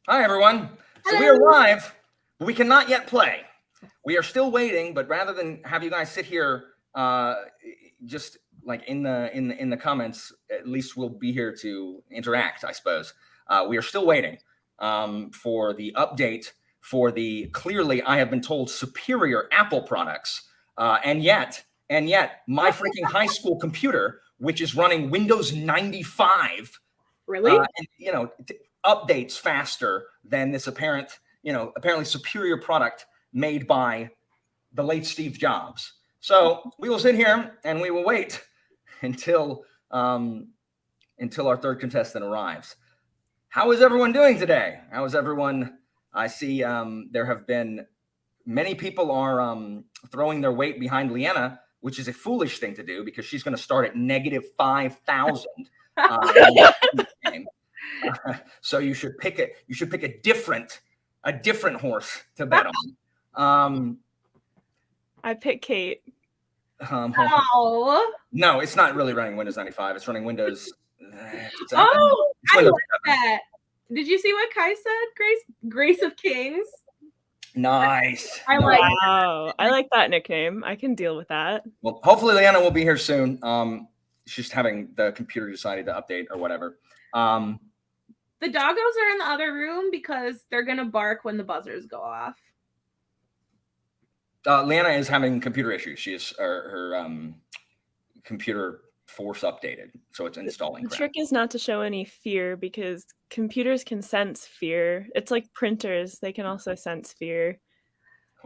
Hi, everyone. So we Hello. are live, but we cannot yet play. We are still waiting, but rather than have you guys sit here, just like in the comments, at least we'll be here to interact, I suppose. We are still waiting for the update for the clearly, I have been told, superior Apple products, and yet my freaking high school computer, which is running Windows 95, Really? and, updates faster than this apparently superior product made by the late Steve Jobs. So we will sit here and we will wait until our third contestant arrives. How is everyone doing today? How is everyone? I see there have been many people are throwing their weight behind Liene, which is a foolish thing to do because she's going to start at negative 5,000. So you should pick it. You should pick a different horse to bet on. I picked Cait. Oh. No, it's not really running Windows 95. It's running Windows. I like that. Did you see what Kai said? Grace of Kings. Nice. I like. Wow, I like that nickname. I can deal with that. Well, hopefully Liene will be here soon. She's having the computer decided to update or whatever. The doggos are in the other room because they're gonna bark when the buzzers go off. Liene is having computer issues. She is her computer force updated, so it's installing. The trick is not to show any fear because computers can sense fear. It's like printers; they can also sense fear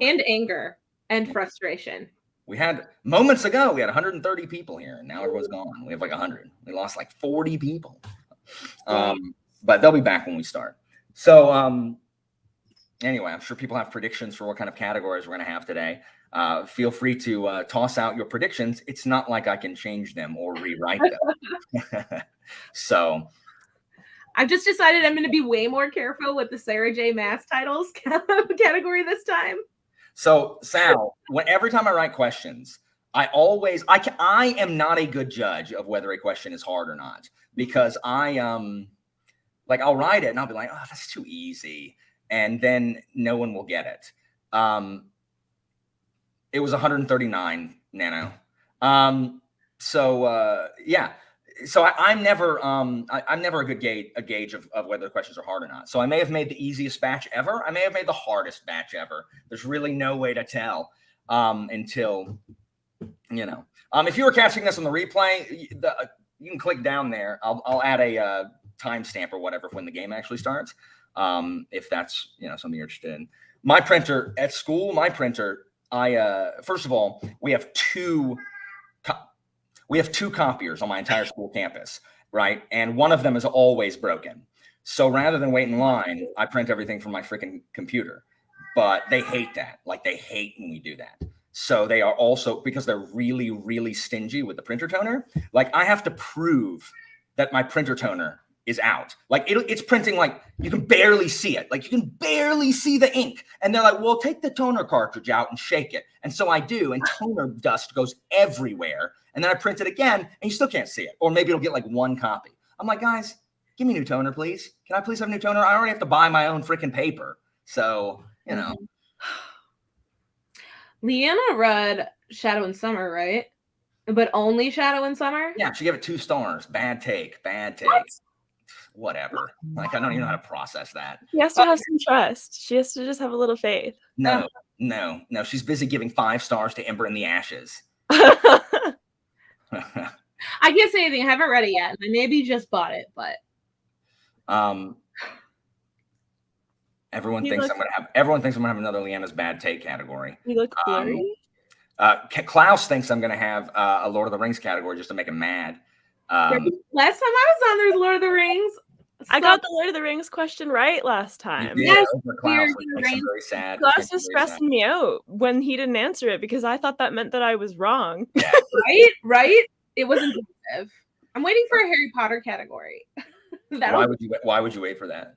and anger and frustration. We had moments ago, we had 130 people here, and now everyone's gone. We have like 100. We lost like 40 people. But they'll be back when we start. So anyway, I'm sure people have predictions for what kind of categories we're going to have today. Feel free to toss out your predictions. It's not like I can change them or rewrite them. So I've just decided I'm going to be way more careful with the Sarah J. Maas titles category this time. So Sal, every time I write questions, I am not a good judge of whether a question is hard or not, because I'll write it and I'll be like, oh, that's too easy. And then no one will get it. It was 139 nano. Yeah. So I'm never a good gauge of whether the questions are hard or not. So I may have made the easiest batch ever. I may have made the hardest batch ever. There's really no way to tell until, if you were catching this on the replay, you can click down there. I'll add a timestamp or whatever when the game actually starts, if that's something you're interested in. My printer at school, first of all, we have two copiers on my entire school campus, right? And one of them is always broken. So rather than wait in line, I print everything from my freaking computer. But they hate that. Like, they hate when we do that. So they are also, because they're really, really stingy with the printer toner, like I have to prove that my printer toner is out. Like it's printing, like you can barely see it. Like you can barely see the ink. And they're like, well, take the toner cartridge out and shake it. And so I do, and toner dust goes everywhere. And then I print it again and you still can't see it. Or maybe it'll get like one copy. I'm like, guys, give me new toner, please. Can I please have new toner? I already have to buy my own freaking paper. So, Liene read Shadow and Summer, right? But only Shadow and Summer? Yeah, she gave it 2 stars. Bad take. What? Whatever. Like, I don't even know how to process that. She has to have some trust. She has to just have a little faith. No. She's busy giving 5 stars to Ember in the Ashes. I can't say anything. I haven't read it yet. I maybe just bought it, but everyone thinks I'm gonna have another Liene's bad take category. You look blurry. Klaus thinks I'm gonna have a Lord of the Rings category just to make him mad. Last time I was on, there's Lord of the Rings. I got the Lord of the Rings question right last time. Yes, Klaus, very sad. Klaus was stressing me out when he didn't answer it because I thought that meant that I was wrong. Yeah. Right? It was impulsive. I'm waiting for a Harry Potter category. Why would you wait for that?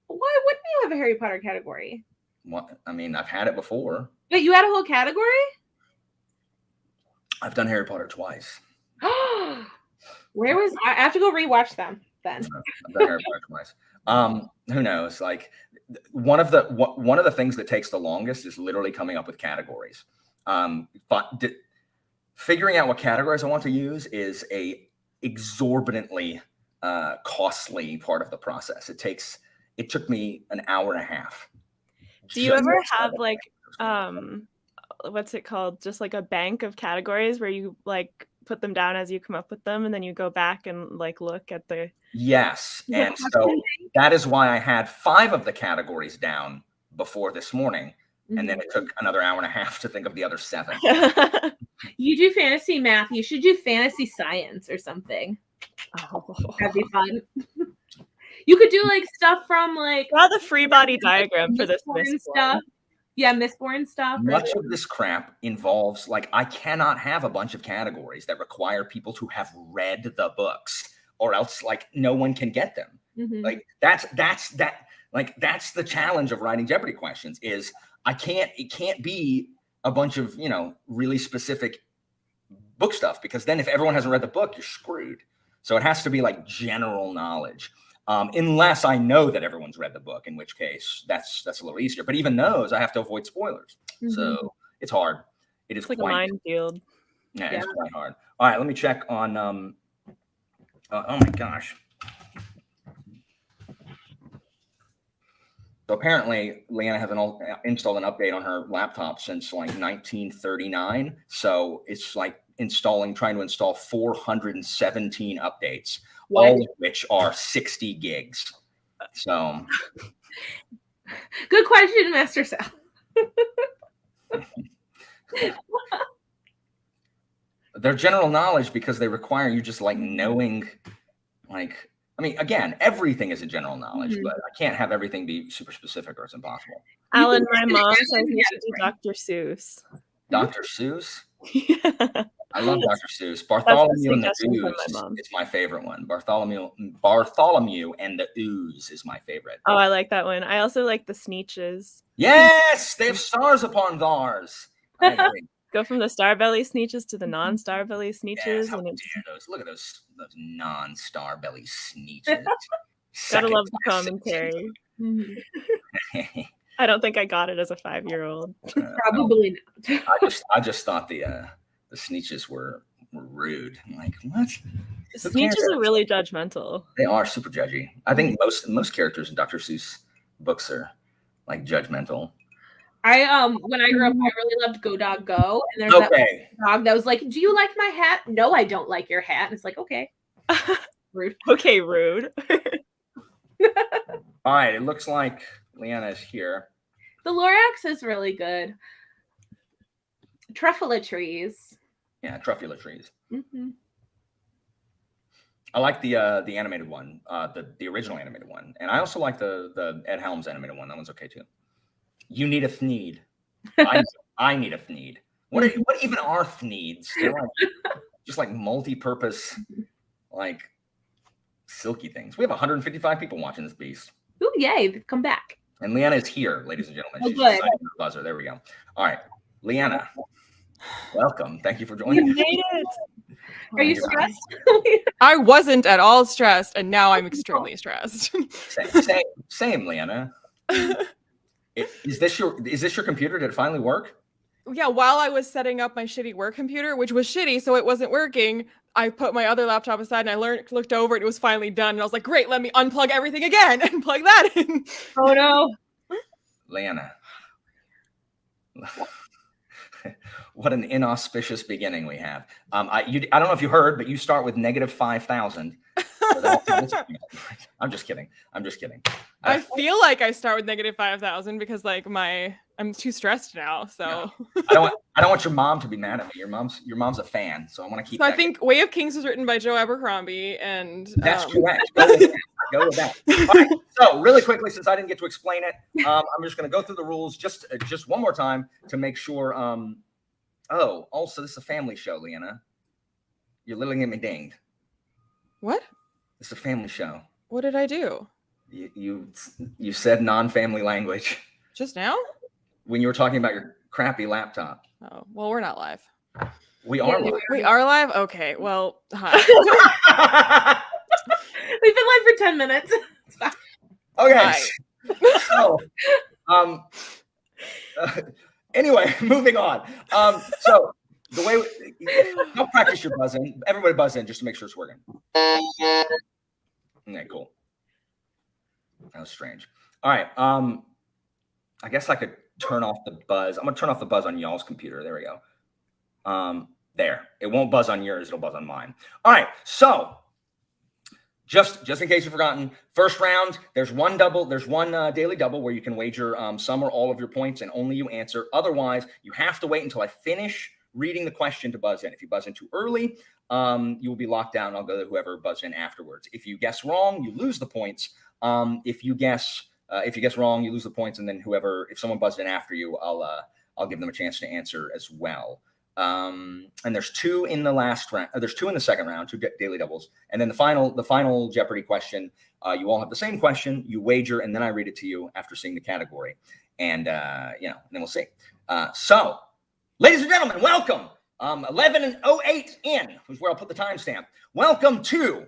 Why wouldn't you have a Harry Potter category? What? I mean, I've had it before. But you had a whole category? I've done Harry Potter twice. Where was I have to go rewatch them then? I've done Harry Potter twice. who knows? Like one of the things that takes the longest is literally coming up with categories. But figuring out what categories I want to use is a exorbitantly costly part of the process. It took me an hour and a half. Do you ever have like what's it called? Just like a bank of categories where you like put them down as you come up with them, and then you go back and like look at the. Yes, and so that is why I had 5 of the categories down before this morning, and then it took another hour and a half to think of the other 7. You do fantasy math. You should do fantasy science or something. Oh. That'd be fun. You could do like stuff from like the free body diagram for this stuff. Yeah, Mistborn stuff. Much of this crap involves like I cannot have a bunch of categories that require people to have read the books, or else like no one can get them. Like that's the challenge of writing Jeopardy questions is it can't be a bunch of, really specific book stuff, because then if everyone hasn't read the book, you're screwed. So it has to be like general knowledge. Unless I know that everyone's read the book, in which case that's a little easier. But even those, I have to avoid spoilers. So it's hard. It's like a minefield. Yeah, it's quite hard. All right, let me check on. Oh my gosh. So apparently, Liene has installed an update on her laptop since like 1939. So it's like trying to install 417 updates. All of which are 60 gigs. So good question, Master Sal. They're general knowledge because they require you just like knowing, like, I mean, again, everything is a general knowledge, but I can't have everything be super specific or it's impossible. Alan, my mom says you should do Dr. Seuss. Dr. Seuss? Yeah. I love Dr. Seuss. Bartholomew and the Ooze is my favorite one. Bartholomew and the Ooze is my favorite. Oh, I like that one. I also like the Sneetches. Yes, they have stars upon thars. I agree. Go from the Starbelly Sneetches to the non-Starbelly Sneetches. Yes, how dare those? Look at those non-Starbelly Sneetches. Gotta love the commentary. I don't think I got it as a 5-year-old. Probably not. I just thought the Sneetches were rude. I'm like, what? The Sneetches are really judgmental. They are super judgy. I think most characters in Dr. Seuss books are like judgmental. When I grew up, I really loved Go Dog Go, and there's that dog that was like, "Do you like my hat?" "No, I don't like your hat." And it's like, okay, rude. Okay, rude. All right, it looks like Liene is here. The Lorax is really good. Truffula trees. Yeah, truffula trees. I like the animated one, the original animated one, and I also like the Ed Helms animated one. That one's okay too. You need a thneed. I need a thneed. What even are thneeds? They're like, just like multi-purpose, like silky things. We have 155 people watching this beast. Ooh, yay! Come back. And Liene is here, ladies and gentlemen. She's good. the buzzer. There we go. All right, Liene, welcome. Thank you for joining. You made it. Are you stressed? I wasn't at all stressed, and now I'm extremely stressed. Same, Liene. Is this your computer? Did it finally work? Yeah, while I was setting up my shitty work computer, which was shitty, so it wasn't working, I put my other laptop aside and I looked over it. It was finally done. And I was like, great, let me unplug everything again and plug that in. Oh, no. Liene. What an inauspicious beginning we have. I don't know if you heard, but you start with -5,000. I'm just kidding. I feel like I start with -5,000 because like I'm too stressed now. So I don't want your mom to be mad at me. Your mom's a fan, so I want to keep. So I think Way of Kings was written by Joe Abercrombie, and that's correct. Go with that. All right. So really quickly, since I didn't get to explain it, I'm just going to go through the rules just one more time to make sure. Oh, also this is a family show, Liene. You're literally getting me dinged. What? It's a family show. What did I do? You said non-family language just now when you were talking about your crappy laptop. Oh, well, we're not live. We are live. We are live? Okay, well, hi. We've been live for 10 minutes. Okay. Hi. So, anyway, moving on. So the way don't practice your buzz in. Everybody buzz in just to make sure it's working. Okay, cool. That was strange. All right. I guess I could turn off the buzz. I'm gonna turn off the buzz on y'all's computer. There we go. There. It won't buzz on yours. It'll buzz on mine. All right. So just in case you've forgotten, first round, there's one daily double where you can wager some or all of your points and only you answer. Otherwise, you have to wait until I finish reading the question to buzz in. If you buzz in too early, you will be locked down. I'll go to whoever buzzed in afterwards. If you guess wrong, you lose the points. If you guess wrong, you lose the points, and then if someone buzzed in after you, I'll give them a chance to answer as well. And there's 2 in the last round. There's 2 in the second round, 2 daily doubles, and then the final Jeopardy question. You all have the same question. You wager, and then I read it to you after seeing the category, and then we'll see. So, ladies and gentlemen, welcome. 11:08 in is where I'll put the timestamp. Welcome to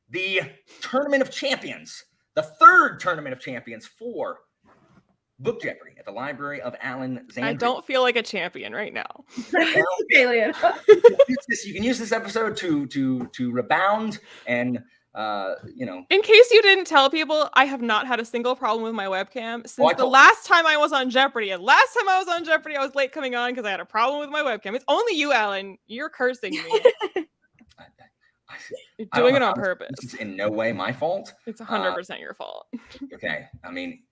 the Tournament of Champions, the 3rd Tournament of Champions for Book Jeopardy at the Library of Alexandria. I don't feel like a champion right now. Alien. You can use this episode to rebound and In case you didn't tell people, I have not had a single problem with my webcam since the last time I was on Jeopardy. And last time I was on Jeopardy, I was late coming on because I had a problem with my webcam. It's only you, Alan. You're cursing me. You're doing it on purpose. This is in no way my fault. It's 100% your fault. Okay. I mean,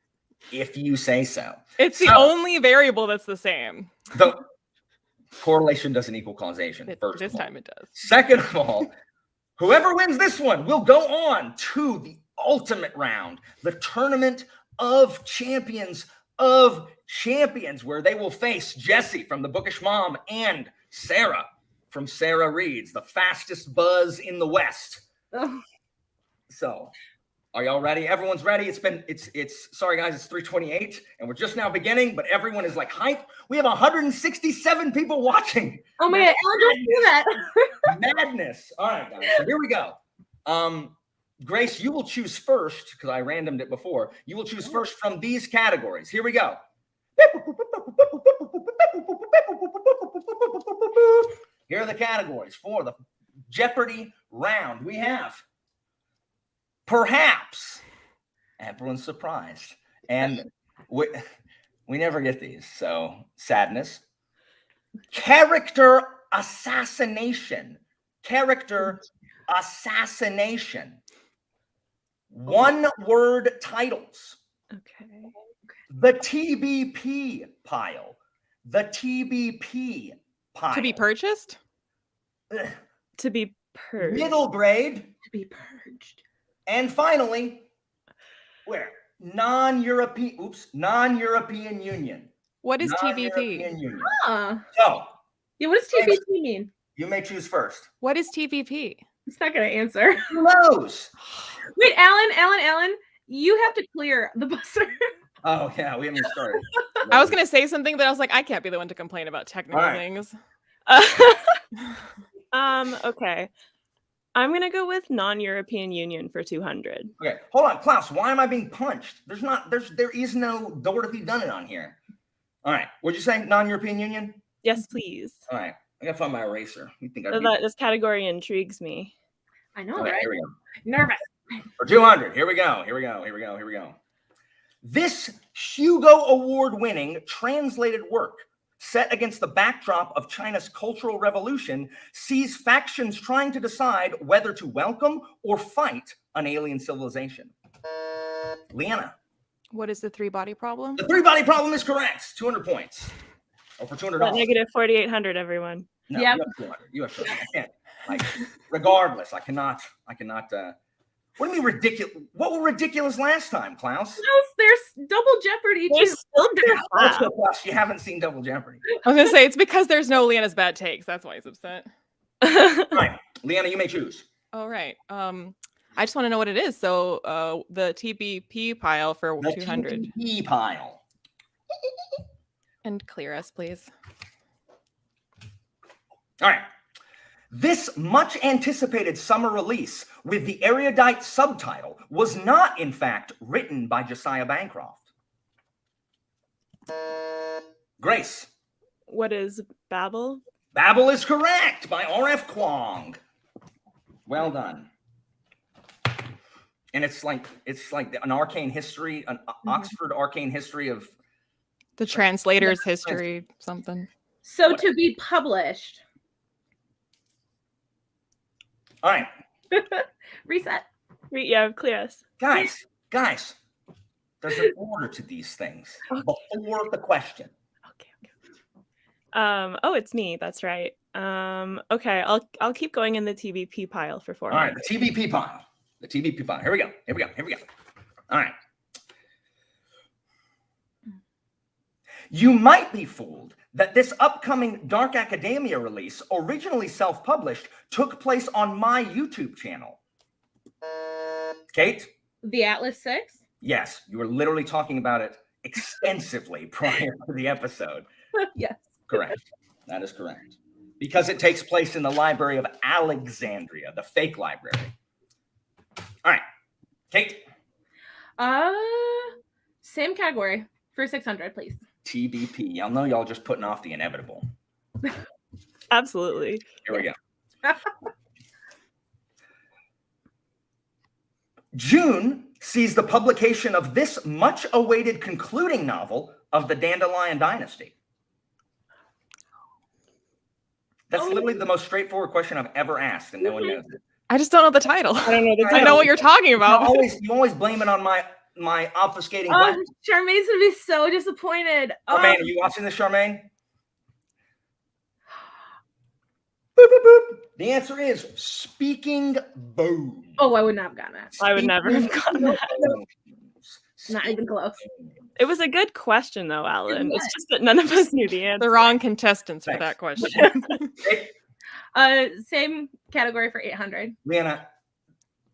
if you say so. It's the only variable that's the same. The correlation doesn't equal causation. This time it does. Second of all, whoever wins this one will go on to the ultimate round, the Tournament of Champions, where they will face Jesse from the Bookish Mom and Sarah from Sarah Reads, the fastest buzz in the West. So, are y'all ready? Everyone's ready. It's sorry guys, it's 3:28 and we're just now beginning, but everyone is like hype. We have 167 people watching. Oh my God, Alan, don't do that. Madness. All right, guys. So here we go. Grace, you will choose first because I randomed it before. You will choose first from these categories. Here we go. Here are the categories for the Jeopardy round. We have perhaps. Everyone's surprised. And we never get these. So sadness. Character assassination. One-word titles. Okay. The TBP pile. To be purchased? To be purged. Middle grade. To be purged. And finally, where? Non-European Union. What is Non-European TVP? Union. So, yeah, what does TVP mean? You may choose first. What is TVP? It's not going to answer. Who knows? Wait, Alan, you have to clear the buzzer. Oh, yeah, we haven't even started. I was going to say something, but I was like, I can't be the one to complain about technical things. Okay. I'm going to go with non-European Union for 200. Okay, hold on, Klaus. Why am I being punched? There is no Dorothy Dunn on here. All right, what'd you say? Non-European Union? Yes, please. All right, I gotta find my eraser. You think This category intrigues me. I know, okay, right? Here we go. Nervous. For 200. Here we go. This Hugo Award-winning translated work, set against the backdrop of China's Cultural Revolution, sees factions trying to decide whether to welcome or fight an alien civilization. Liana. What is the 3-body problem? The 3-body problem is correct. 200 points. Oh, for $200. Negative 4,800, everyone. No, yep. You have 200. I can't. Regardless, I cannot. What do you mean ridiculous? What were ridiculous last time, Klaus? There's Double Jeopardy too. Klaus, you haven't seen Double Jeopardy. I was going to say, it's because there's no Leanna's bad takes. That's why he's upset. All right, Liana, you may choose. All right. I just want to know what it is. So the TBP pile for 200. TBP pile. And clear us, please. All right. This much anticipated summer release with the erudite subtitle was not, in fact, written by Josiah Bancroft. Grace. What is Babel? Babel is correct, by R.F. Kuang. Well done. And it's like an arcane history, an Oxford arcane history of the translator's history, something. So to be published. All right. Reset. Yeah, clear us. Guys, there's an order to these things before the question. Okay. Oh, it's me. That's right. Okay, I'll keep going in the TBP pile for 4. All right, the TBP pile. The TBP pile. Here we go. All right. You might be fooled that this upcoming Dark Academia release, originally self-published, took place on my YouTube channel. Cait? The Atlas 6? Yes, you were literally talking about it extensively prior to the episode. Yes. Correct. That is correct. Because it takes place in the Library of Alexandria, the fake library. All right. Cait? Same category for 600, please. TBP. Y'all know y'all just putting off the inevitable. Absolutely. Here we go. June sees the publication of this much-awaited concluding novel of the Dandelion Dynasty. That's literally the most straightforward question I've ever asked, and no one knows it. I just don't know the title. I don't know the title. I know what you're talking about. You always blame it on my obfuscating. Charmaine's gonna be so disappointed. Charmaine, are you watching this, Charmaine? Boop, boop, boop. The answer is Speaking Bones. Oh, I would not have gotten that. I would never have gotten that. Not even close. It was a good question, though, Alan. It's just that none of us knew the answer. The wrong contestants for that question. Same category for 800. Liana,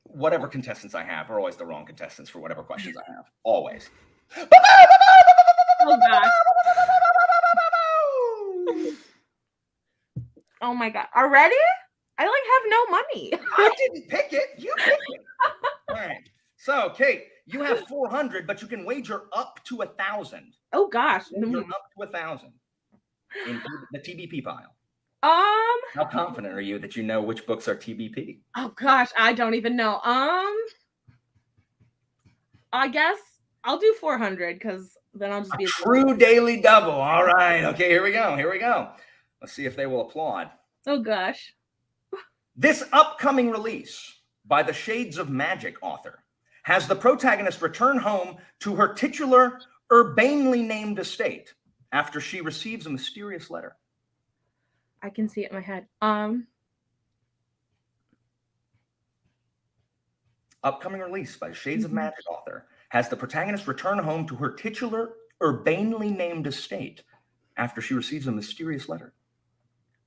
whatever contestants I have are always the wrong contestants for whatever questions I have. Always. Oh, gosh. Oh, my God. Already? I, have no money. I didn't pick it. You picked it. All right. So, Cait, you have 400, but you can wager up to 1,000. Oh, gosh. Wager up to 1,000 in the TBP pile. How confident are you that you know which books are TBP? Oh gosh, I don't even know. I guess I'll do 400 because then I'll just be a true daily double. All right. Okay, here we go. Let's see if they will applaud. Oh gosh. This upcoming release by the Shades of Magic author has the protagonist return home to her titular, urbanely named estate after she receives a mysterious letter. I can see it in my head. Upcoming release by Shades of Magic author has the protagonist return home to her titular, urbanely named estate after she receives a mysterious letter.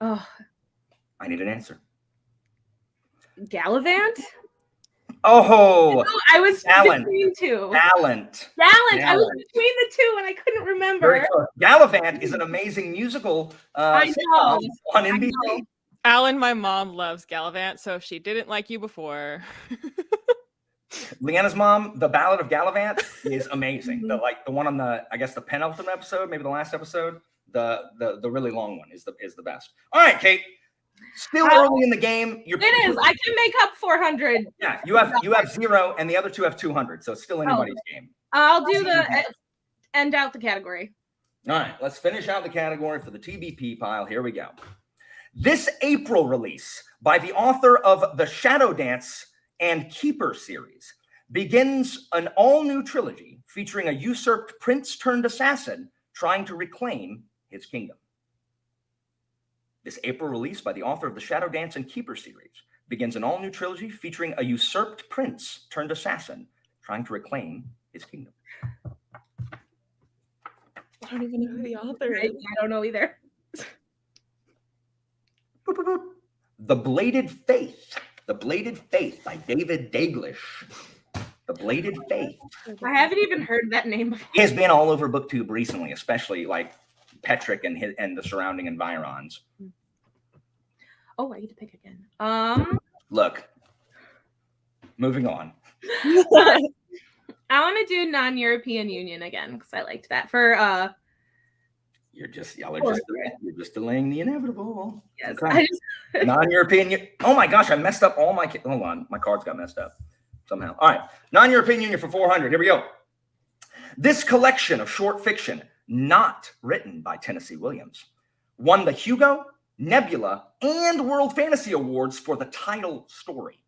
Oh. I need an answer. Gallivant? Oh, I was between two. Gallant. I was between the two and I couldn't remember. Gallivant is an amazing musical sitcom on NBC. Alan, my mom loves Gallivant, so if she didn't like you before. Leanna's mom, The Ballad of Gallivant, is amazing. The one on the penultimate episode, maybe the last episode, the really long one is the best. All right, Cait. Still early in the game. It is. I can make up 400. Yeah, you have 0 and the other two have 200, so it's still anybody's game. I'll do end out the category. All right, let's finish out the category for the TBP pile. Here we go. This April release by the author of the Shadow Dance and Keeper series begins an all-new trilogy featuring a usurped prince turned assassin trying to reclaim his kingdom. This April release by the author of the Shadow Dance and Keeper series begins an all-new trilogy featuring a usurped prince turned assassin trying to reclaim his kingdom. I don't even know who the author is. I don't know either. The Bladed Faith. The Bladed Faith by David Daglish. The Bladed Faith. I haven't even heard that name before. He has been all over BookTube recently, especially Petrick and the surrounding environs. Oh, I need to pick again. Look. Moving on. I want to do non-European Union again because I liked that for You're just delaying the inevitable. Yes. Okay. Non-European. Oh my gosh, I messed up all my. Hold on, my cards got messed up somehow. All right, non-European Union for 400. Here we go. This collection of short fiction, not written by Tennessee Williams, won the Hugo, Nebula, and World Fantasy Awards for the title story.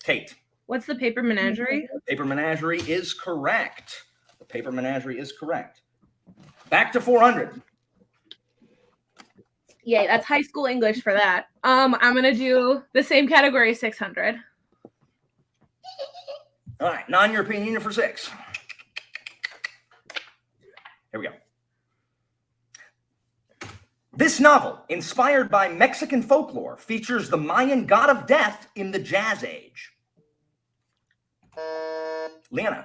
Cait. What's the Paper Menagerie? Paper Menagerie is correct. The Paper Menagerie is correct. Back to 400. Yay, that's high school English for that. I'm gonna do the same category, 600. All right, non-European Union for 6. Here we go. This novel, inspired by Mexican folklore, features the Mayan god of death in the Jazz Age. Liene.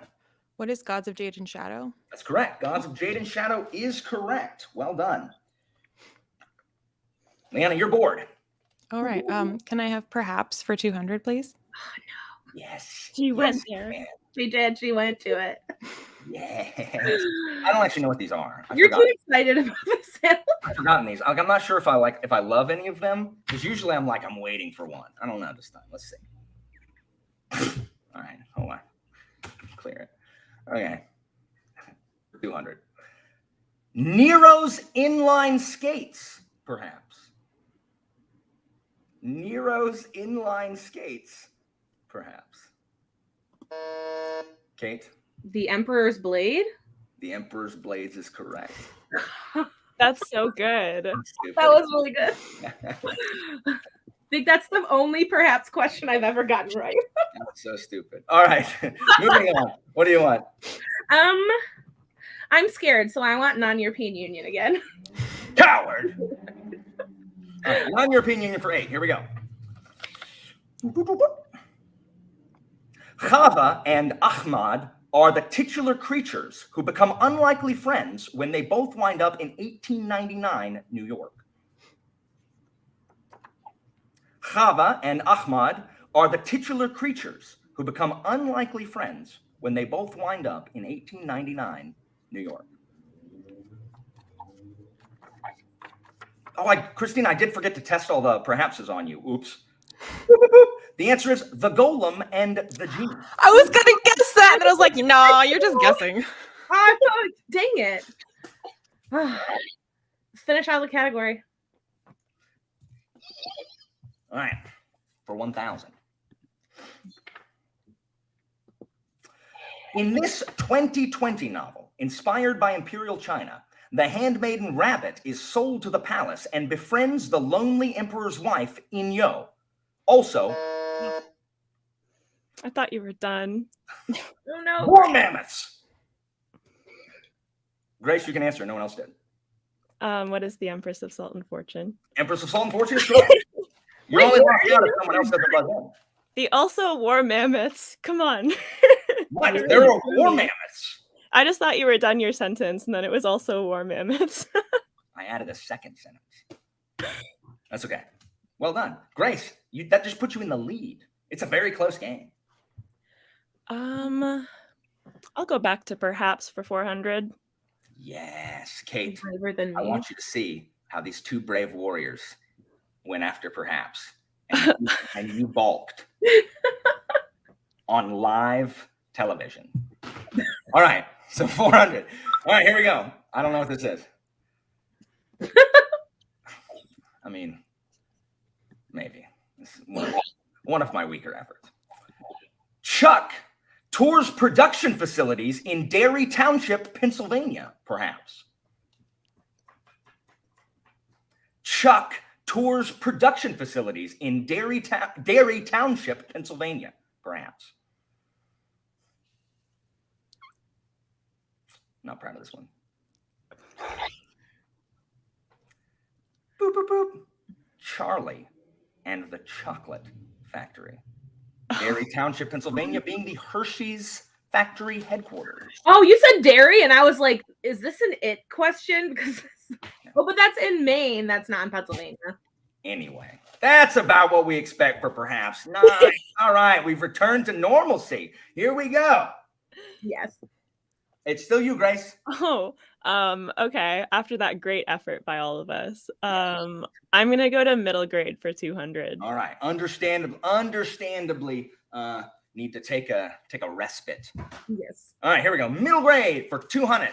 What is Gods of Jade and Shadow? That's correct. Gods of Jade and Shadow is correct. Well done. Liene, you're bored. All right. Can I have perhaps for 200, please? Oh, no. Yes. She went there. She did. She went to it. Yes. I don't actually know what these are. You're too excited about this. I've forgotten these. I'm not sure if I love any of them, because usually I'm waiting for one. I don't know this time. Let's see. All right, hold on. Clear it. Okay. 200. Nero's inline skates, perhaps. Nero's inline skates, perhaps. Cait. The Emperor's Blade? The Emperor's Blades is correct. That's so good. That was really good. I think that's the only perhaps question I've ever gotten right. That's so stupid. All right. Moving on. What do you want? I'm scared, so I want non-European Union again. Coward. All right, non-European Union for 8. Here we go. Chava and Ahmad are the titular creatures who become unlikely friends when they both wind up in 1899 New York. Chava and Ahmad are the titular creatures who become unlikely friends when they both wind up in 1899 New York. Oh, Christine, I did forget to test all the perhapses on you. Oops. The answer is the Golem and the Genie. I was gonna guess that, and I was like, "No, you're just guessing." Oh, dang it! Let's finish out the category. All right, for 1,000. In this 2020 novel, inspired by Imperial China, the handmaiden rabbit is sold to the palace and befriends the lonely emperor's wife, Inyo. Also, I thought you were done. Oh no! War mammoths. Grace, you can answer. No one else did. What is the Empress of Salt and Fortune? Empress of Salt and Fortune is correct. You're only locked out if someone else doesn't buzz in. The also war mammoths. Come on. What? There are war mammoths. I just thought you were done your sentence, and then it was also war mammoths. I added a second sentence. That's okay. Well done. Grace, that just puts you in the lead. It's a very close game. I'll go back to perhaps for 400. Yes, Cait. Braver than me. I want you to see how these two brave warriors went after perhaps, and you balked on live television. All right, so 400. All right, here we go. I don't know what this is. I mean, maybe. It's one of my weaker efforts. Chuck tours production facilities in Derry Township, Pennsylvania, perhaps. Chuck tours production facilities in Derry Township, Pennsylvania, perhaps. Not proud of this one. Boop, boop, boop. Charlie and the Chocolate Factory. Derry Township, Pennsylvania, being the Hershey's factory headquarters. Oh, you said dairy, and I was like, is this an it question? Because but that's in Maine. That's not in Pennsylvania. Anyway, that's about what we expect for perhaps. Nice. All right, we've returned to normalcy. Here we go. Yes. It's still you, Grace. Oh, okay. After that great effort by all of us, I'm gonna go to middle grade for 200. All right, understandably, need to take a respite. Yes. All right, here we go. Middle grade for 200.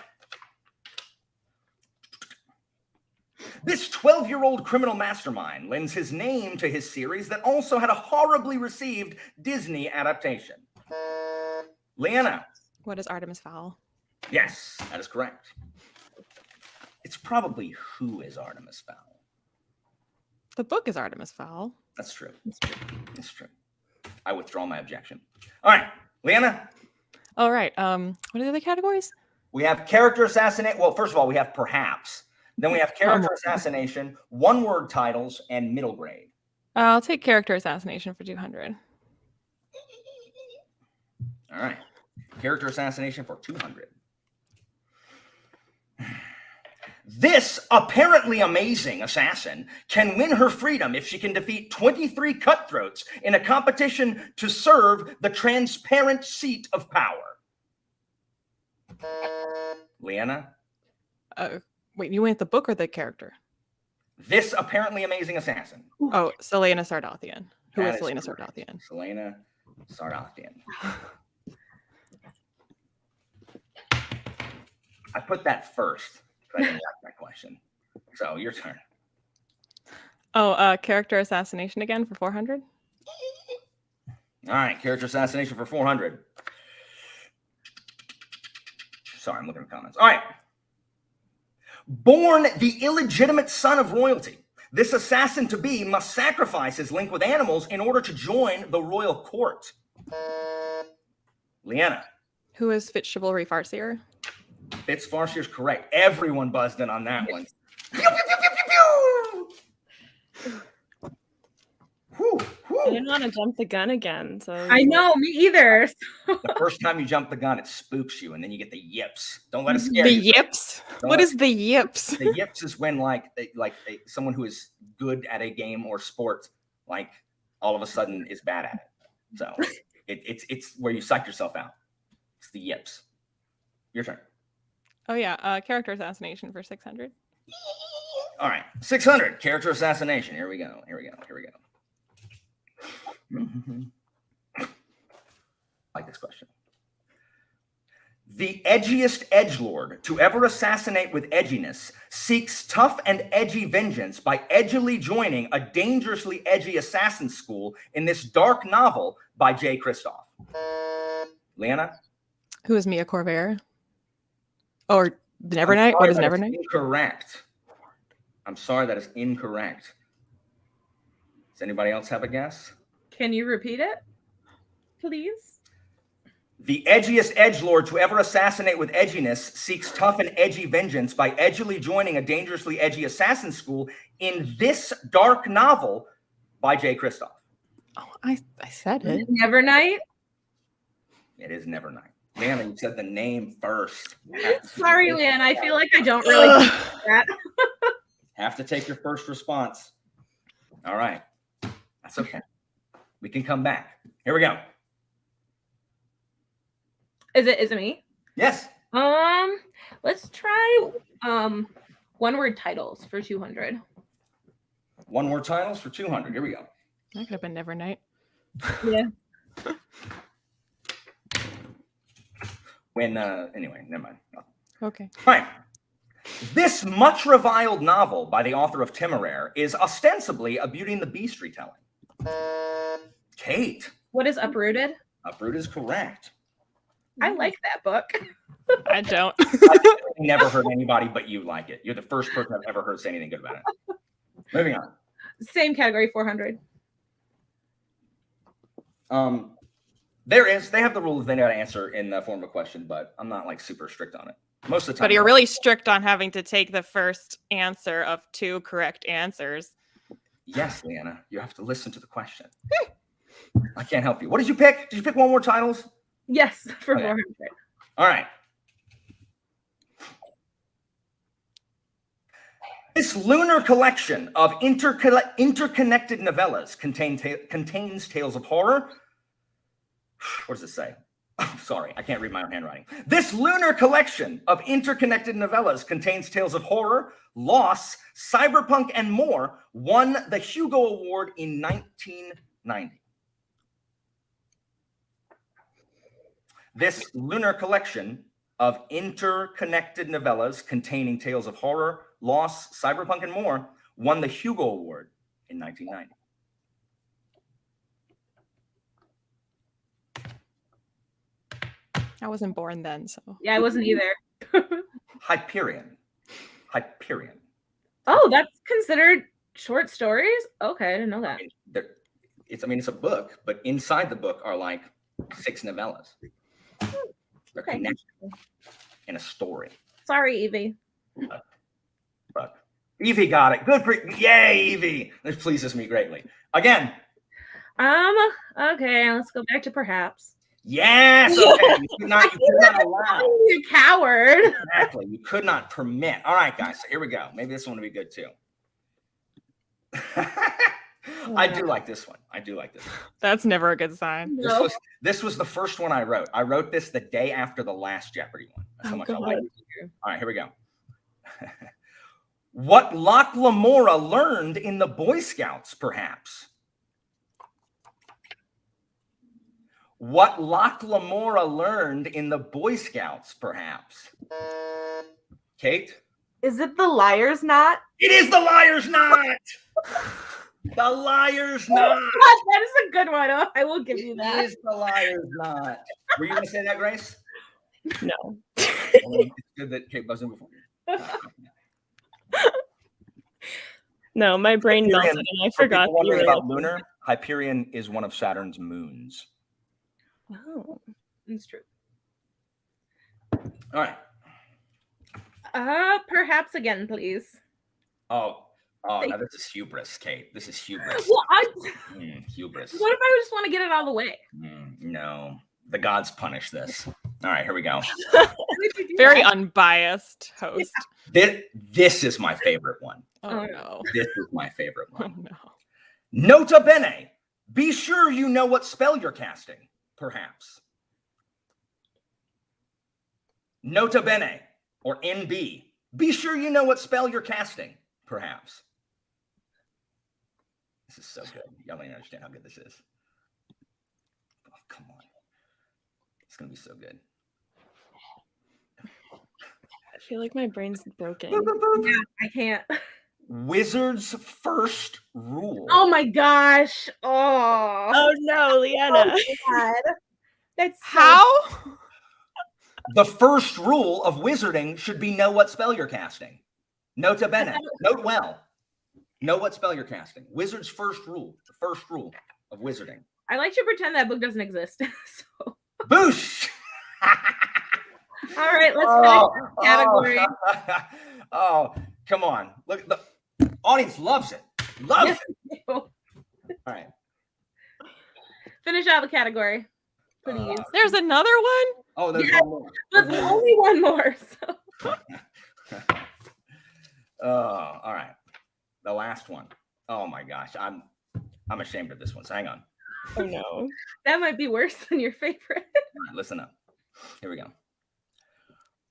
This 12-year-old criminal mastermind lends his name to his series that also had a horribly received Disney adaptation. Liene. What is Artemis Fowl? Yes, that is correct. It's probably Who is Artemis Fowl. The book is Artemis Fowl. That's true. It's true. I withdraw my objection. All right, Liene. All right. What are the other categories? We have character assassination. Well, first of all, we have perhaps. Then we have character assassination, one-word titles, and middle grade. I'll take character assassination for 200. All right. Character assassination for 200. This apparently amazing assassin can win her freedom if she can defeat 23 cutthroats in a competition to serve the transparent seat of power. Liene? Wait, you went the book or the character? This apparently amazing assassin. Oh, Selena Sardathian. Who That is Selena correct. Sardathian? Selena Sardathian. I put that first. I didn't like that question. So your turn. Oh, character assassination again for 400? All right, character assassination for 400. Sorry, I'm looking at the comments. All right. Born the illegitimate son of royalty, this assassin-to-be must sacrifice his link with animals in order to join the royal court. Liene. Who is Fitz Chivalry Farseer? Fitz Farseer is correct. Everyone buzzed in on that one. Pew, pew, pew, pew, pew, pew. Whew, whew. I didn't want to jump the gun again, so I know, me either. The first time you jump the gun, it spooks you, and then you get the yips. Don't let it scare The you. yips? Don't What let- is the yips? The yips is when someone who is good at a game or sport, like all of a sudden is bad at it. So it's where you psych yourself out. It's the yips. Your turn. Oh yeah, character assassination for 600. All right, 600 character assassination. Here we go. I like this question. The edgiest edgelord to ever assassinate with edginess seeks tough and edgy vengeance by edgily joining a dangerously edgy assassin school in this dark novel by J. Kristoff. Liene? Who is Mia Corvair? Or Nevernight? What is Nevernight? Incorrect. I'm sorry, that is incorrect. Does anybody else have a guess? Can you repeat it, please? The edgiest edgelord to ever assassinate with edginess seeks tough and edgy vengeance by edgily joining a dangerously edgy assassin school in this dark novel by J. Kristoff. Oh, I said it. Nevernight. It is Nevernight. Liene, you said the name first. Sorry, Liene. I feel like I don't really do that. Have to take your first response. All right. That's okay. We can come back. Here we go. Is it me? Yes. Let's try one-word titles for 200. One-word titles for 200. Here we go. That could have been Nevernight. Yeah. Anyway, never mind. Okay. Fine. This much reviled novel by the author of Temeraire is ostensibly a Beauty and the Beast retelling. Cait. What is Uprooted? Uprooted is correct. I like that book. I don't. I've never heard anybody but you like it. You're the first person I've ever heard say anything good about it. Moving on. Same category, 400. They have the rules they know to answer in the form of a question, but I'm not like super strict on it. Most of the time. But you're really strict on having to take the first answer of 2 correct answers. Yes, Liene, you have to listen to the question. I can't help you. What did you pick? Did you pick one more titles? Yes, for Okay. 400. All right. This lunar collection of interconnected novellas contains tales of horror. What does it say? Oh, sorry, I can't read my own handwriting. This lunar collection of interconnected novellas contains tales of horror, loss, cyberpunk, and more. Won the Hugo Award in 1990. This lunar collection of interconnected novellas containing tales of horror, loss, cyberpunk, and more won the Hugo Award in 1990. I wasn't born then, so. Yeah, I wasn't either. Hyperion. Oh, that's considered short stories? Okay, I didn't know that. It's a book, but inside the book are like 6 novellas. They're connected in a story. Sorry, Evie. But Evie got it. Good for yay, Evie. This pleases me greatly. Again. Okay, let's go back to perhaps. Yes. Okay. You could not allow. You coward. Exactly. You could not permit. All right, guys. So here we go. Maybe this one will be good too. I do like this one. That's never a good sign. No. This was the first one I wrote. I wrote this the day after the last Jeopardy one. That's how much I like it. All right, here we go. What Locke Lamora learned in the Boy Scouts, perhaps. What Locke Lamora learned in the Boy Scouts, perhaps. Cait? Is it the liar's knot? It is the liar's knot. The liar's knot. That is a good one. Oh, I will give you that. It is the liar's knot. Were you going to say that, Grace? No. It's good that Cait buzzed in before you. No, my brain melted and I forgot. Wondering about lunar, Hyperion is one of Saturn's moons. Oh, It's true. All right. Perhaps again, please. Oh, now this is hubris, Cait. This is hubris. Well, Hubris. what if I just want to get it out of the way? No, the gods punish this. All right, here we go. Very unbiased host. This is my favorite one. Oh no. This is my favorite one. Oh no. Nota bene. Be sure you know what spell you're casting, perhaps. Nota bene, or NB. Be sure you know what spell you're casting, perhaps. This is so good. Y'all don't even understand how good this is. Oh, come on. It's going to be so good. I feel like my brain's broken. Yeah, I can't. Wizard's first rule. Oh my gosh. Oh no, Liana. God. That's so How? The first rule of wizarding should be know what spell you're casting. Nota bene. Note well. Know what spell you're casting. Wizard's first rule. The first rule of wizarding. I like to pretend that book doesn't exist. So. Boosh! All right, let's finish this category. Oh, come on. Look, the audience loves it. Loves it. All right. Finish out the category. Please. There's another one? Oh, there's Yeah, one more. but only one more. So. All right. The last one. Oh my gosh. I'm ashamed of this one. So hang on. Oh no. That might be worse than your favorite. All right, listen up. Here we go.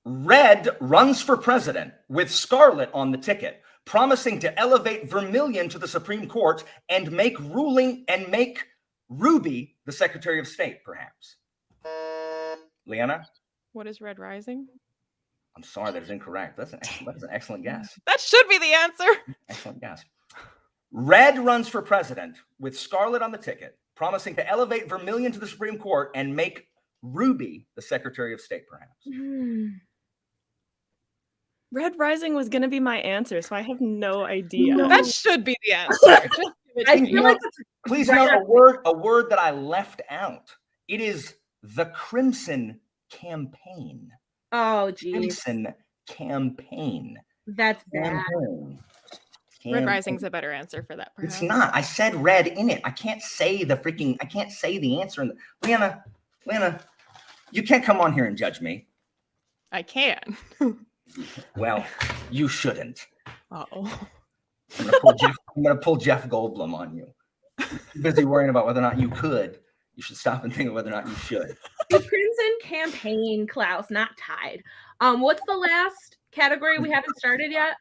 Red runs for president with Scarlet on the ticket, promising to elevate Vermilion to the Supreme Court and make Ruby the Secretary of State, perhaps. Liana? What is Red Rising? I'm sorry, that is incorrect. That's an excellent guess. That should be the answer. Excellent guess. Red runs for president with Scarlet on the ticket, promising to elevate Vermilion to the Supreme Court and make Ruby the Secretary of State, perhaps. Red Rising was going to be my answer, so I have no idea. That should be the answer. I feel like Please note a word that I left out. It is the Crimson Campaign. oh geez. Crimson Campaign. That's bad. Red Rising's a better answer for that. Perhaps. It's not. I said red in it. I can't say the answer. Liana, you can't come on here and judge me. I can. Well, you shouldn't. Uh-oh. I'm gonna pull Jeff Goldblum on you. You're busy worrying about whether or not you could. You should stop and think of whether or not you should. The Crimson Campaign, Klaus, not tied. What's the last category we haven't started yet?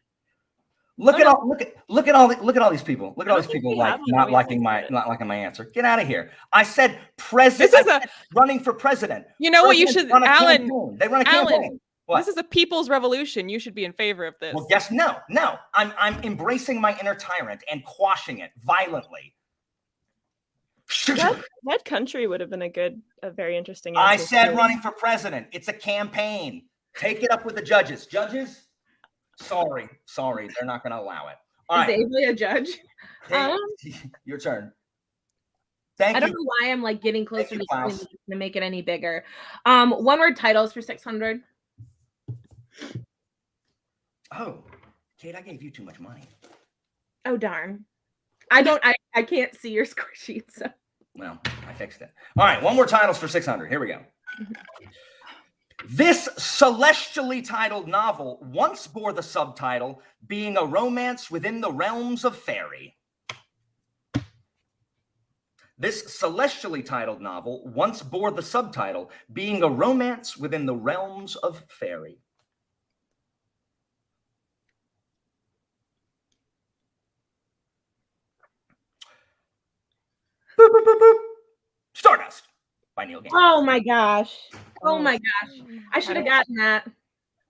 Look at all these people. Look at all these people like not liking my answer. Get out of here. I said president. This is running for president. You know what you should, Alan? They run a campaign. What? This is a people's revolution. You should be in favor of this. Well, guess no. I'm embracing my inner tyrant and quashing it violently. That country would have been a very interesting answer. I said running for president. It's a campaign. Take it up with the judges. Judges, sorry, they're not going to allow it. All right. Is Avery a judge? Your turn. Thank you. I don't know why I'm like getting closer to make it any bigger. One word titles for 600. Oh, Cait, I gave you too much money. Oh darn. I can't see your score sheet, so. Well, I fixed it. All right, one more titles for 600. Here we go. This celestially titled novel once bore the subtitle Being a Romance Within the Realms of Fairy. This celestially titled novel once bore the subtitle Being a Romance Within the Realms of Fairy. Boop, boop, boop, boop. Stardust by Neil Gaiman. Oh my gosh. Oh my gosh. I should have gotten that.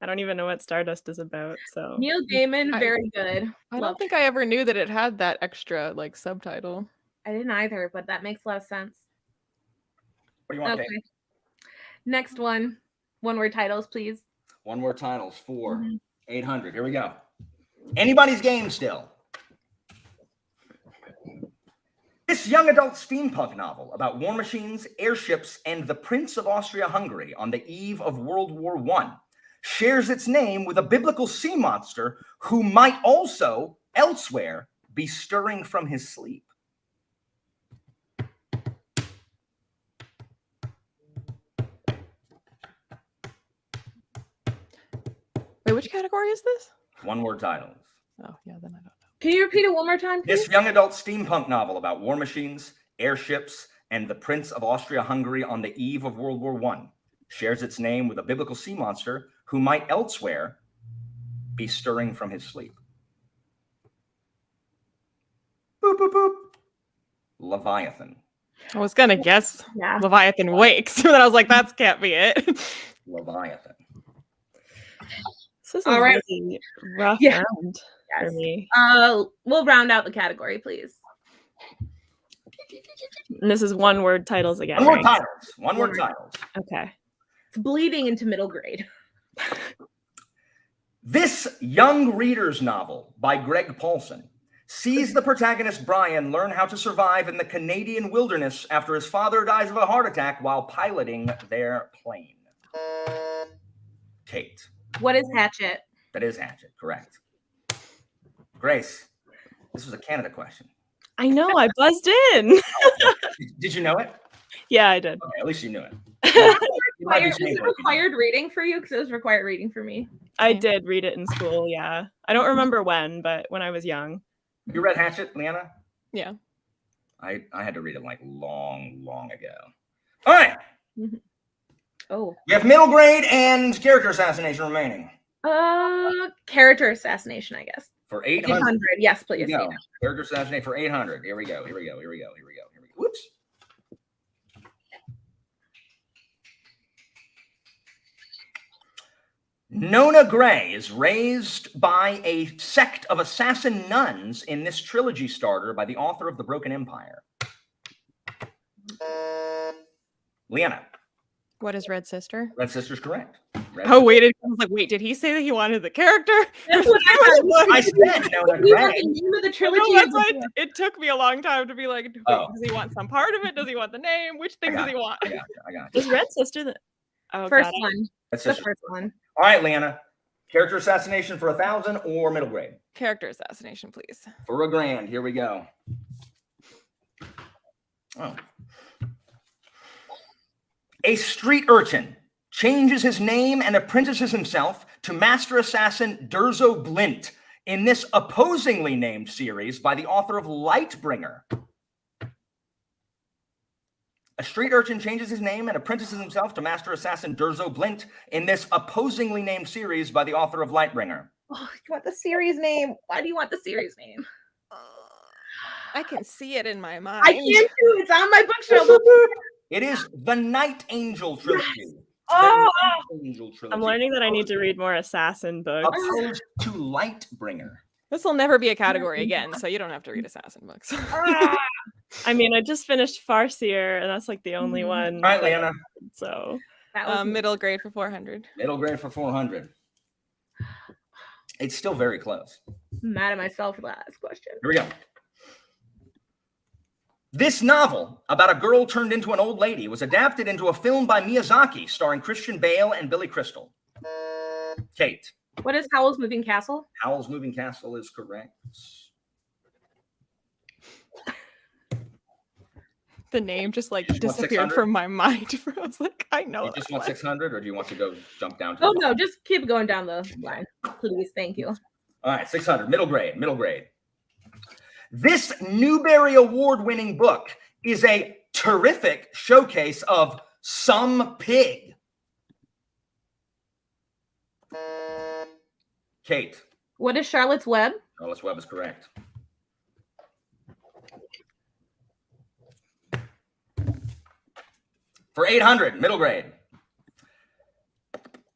I don't even know what Stardust is about. So Neil Gaiman, very good. I don't think I ever knew that it had that extra like subtitle. I didn't either, but that makes a lot of sense. What do you want, Dave? Next one. One word titles, please. One word titles for 800. Here we go. Anybody's game still. This young adult steampunk novel about war machines, airships, and the Prince of Austria-Hungary on the eve of World War I shares its name with a biblical sea monster who might also, elsewhere, be stirring from his sleep. Wait, which category is this? One word titles. Oh, yeah, then I don't know. Can you repeat it one more time, please? This young adult steampunk novel about war machines, airships, and the Prince of Austria-Hungary on the eve of World War I shares its name with a biblical sea monster who might elsewhere be stirring from his sleep. Boop, boop, boop. Leviathan. I was gonna guess Leviathan Wakes, but then I was like, that can't be it. Leviathan. This is a really rough round for me. We'll round out the category, please. And this is one word titles again. One word titles. One word titles. Okay. It's bleeding into middle grade. This young reader's novel by Greg Paulson sees the protagonist Brian learn how to survive in the Canadian wilderness after his father dies of a heart attack while piloting their plane. Cait. What is Hatchet? That is Hatchet, correct. Grace, this was a Canada question. I know, I buzzed in. Did you know it? Yeah, I did. Okay, at least you knew it. Was it required reading for you? Because it was required reading for me. I did read it in school, yeah. I don't remember when, but when I was young. You read Hatchet, Liana? Yeah. I had to read it like long ago. All right. Oh. You have middle grade and character assassination remaining. Character assassination, I guess. For 800. Yes, please. Character assassination for 800. Here we go. Whoops. Nona Gray is raised by a sect of assassin nuns in this trilogy starter by the author of The Broken Empire. Liana. What is Red Sister? Red Sister's correct. Wait, I was like, wait, did he say that he wanted the character? That's what I said Nona Gray. The name of the trilogy. No, that's why it took me a long time to be like, does he want some part of it? Does he want the name? Which thing does he want? I got it. Is Red Sister the first one? That's the first one. All right, Liana. Character assassination for 1,000 or middle grade? Character assassination, please. For $1,000. Here we go. Oh. A street urchin changes his name and apprentices himself to master assassin Durzo Blint in this opposingly named series by the author of Lightbringer. A street urchin changes his name and apprentices himself to master assassin Durzo Blint in this opposingly named series by the author of Lightbringer. Oh, you want the series name? Why do you want the series name? I can see it in my mind. I can too. It's on my bookshelf. It is the Night Angel trilogy. Oh, Angel trilogy. I'm learning that I need to read more assassin books. Opposed to Lightbringer. This will never be a category again, so you don't have to read assassin books. I mean, I just finished Farseer, and that's like the only one. All right, Liana. So that was middle grade for 400. Middle grade for 400. It's still very close. I'm mad at myself for the last question. Here we go. This novel about a girl turned into an old lady was adapted into a film by Miyazaki starring Christian Bale and Billy Crystal. Cait. What is Howl's Moving Castle? Howl's Moving Castle is correct. The name just like disappeared from my mind. I was like, I know. You just want 600, or do you want to go jump down to? Oh no, just keep going down the line, please. Thank you. All right, 600, middle grade, middle grade. This Newbery Award-winning book is a terrific showcase of some pig. Cait. What is Charlotte's Web? Charlotte's Web is correct. For 800, middle grade.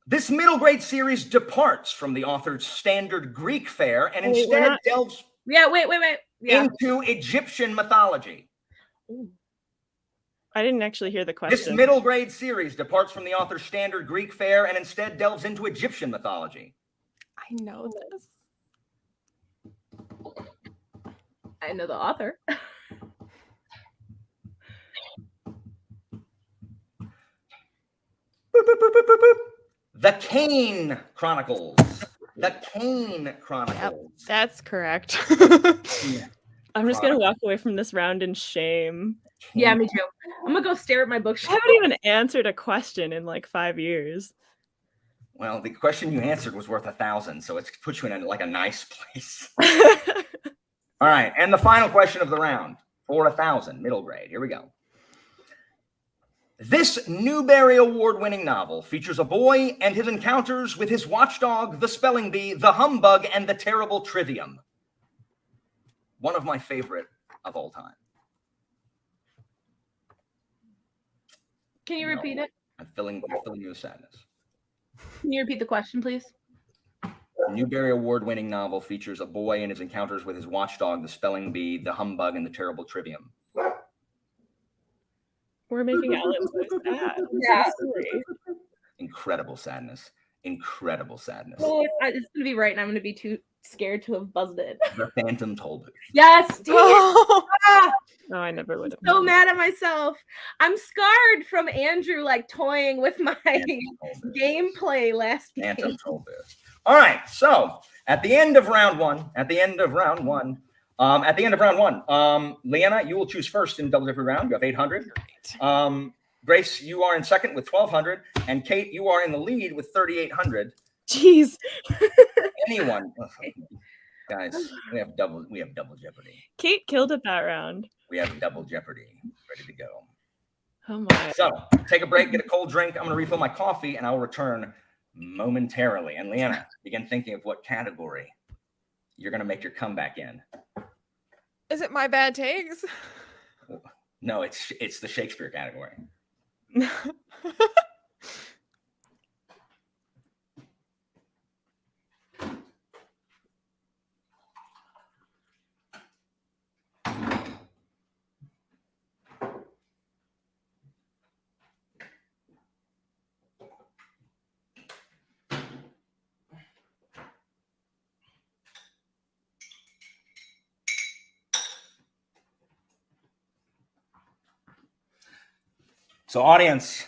This middle grade series departs from the author's standard Greek fare and instead delves into Egyptian mythology. I didn't actually hear the question. This middle grade series departs from the author's standard Greek fare and instead delves into Egyptian mythology. I know this. I know the author. Boop, boop, boop, boop, boop, boop. The Kane Chronicles. The Kane Chronicles. Yep, that's correct. I'm just going to walk away from this round in shame. Yeah, me too. I'm going to go stare at my bookshelf. I haven't even answered a question in like 5 years. Well, the question you answered was worth 1,000, so it's put you in like a nice place. All right, and the final question of the round for 1,000, middle grade. Here we go. This Newbery Award-winning novel features a boy and his encounters with his watchdog, the spelling bee, the humbug, and the terrible trivium. One of my favorite of all time. Can you repeat it? I'm filling you with sadness. Can you repeat the question, please? The Newbery Award-winning novel features a boy and his encounters with his watchdog, the spelling bee, the humbug, and the terrible trivium. We're making Alan so sad. Yeah. Incredible sadness. Incredible sadness. Oh, it's going to be right, and I'm going to be too scared to have buzzed it. The Phantom Tollbooth. Yes. No, I never would have. So mad at myself. I'm scarred from Andrew like toying with my gameplay last game. Phantom Tollbooth. All right. So at the end of round one, Liana, you will choose first in Double Jeopardy round. You have 800. Grace, you are in second with 1,200, and Cait, you are in the lead with 3,800. Jeez. Anyone, guys, we have double Jeopardy. Cait killed it that round. We have Double Jeopardy ready to go. Oh my. So take a break, get a cold drink. I'm going to refill my coffee, and I'll return momentarily. And Liana, begin thinking of what category you're going to make your comeback in. Is it my bad takes? No, it's the Shakespeare category. So audience,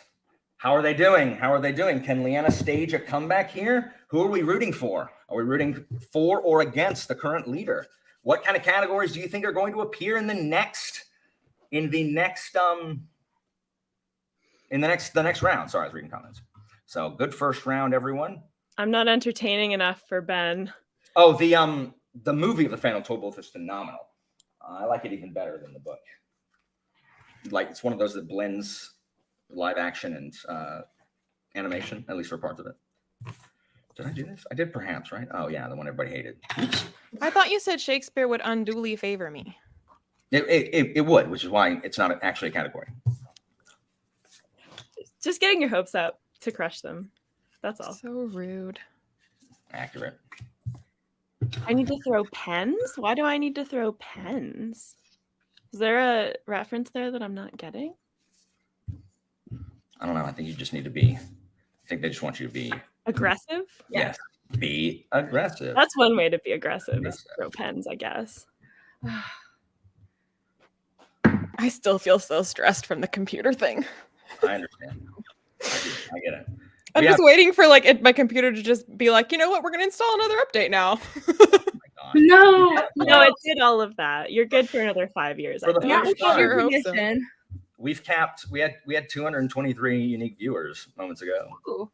how are they doing? Can Liana stage a comeback here? Who are we rooting for? Are we rooting for or against the current leader? What kind of categories do you think are going to appear in the next round? Sorry, I was reading comments. So good first round, everyone. I'm not entertaining enough for Ben. Oh, the movie of The Phantom Tollbooth is phenomenal. I like it even better than the book. Like, it's one of those that blends live action and animation, at least for parts of it. Did I do this? I did perhaps, right? Oh yeah, the one everybody hated. I thought you said Shakespeare would unduly favor me. It would, which is why it's not actually a category. Just getting your hopes up to crush them. That's all. So rude. Accurate. I need to throw pens? Why do I need to throw pens? Is there a reference there that I'm not getting? I don't know. I think you just need to be. I think they just want you to be aggressive. Yes, be aggressive. That's one way to be aggressive. Is throw pens, I guess. I still feel so stressed from the computer thing. I understand. I get it. I'm just waiting for like my computer to just be like, you know what, we're gonna install another update now. No, it did all of that. You're good for another 5 years. For the first time, so. We've capped. We had 223 unique viewers moments ago. Ooh.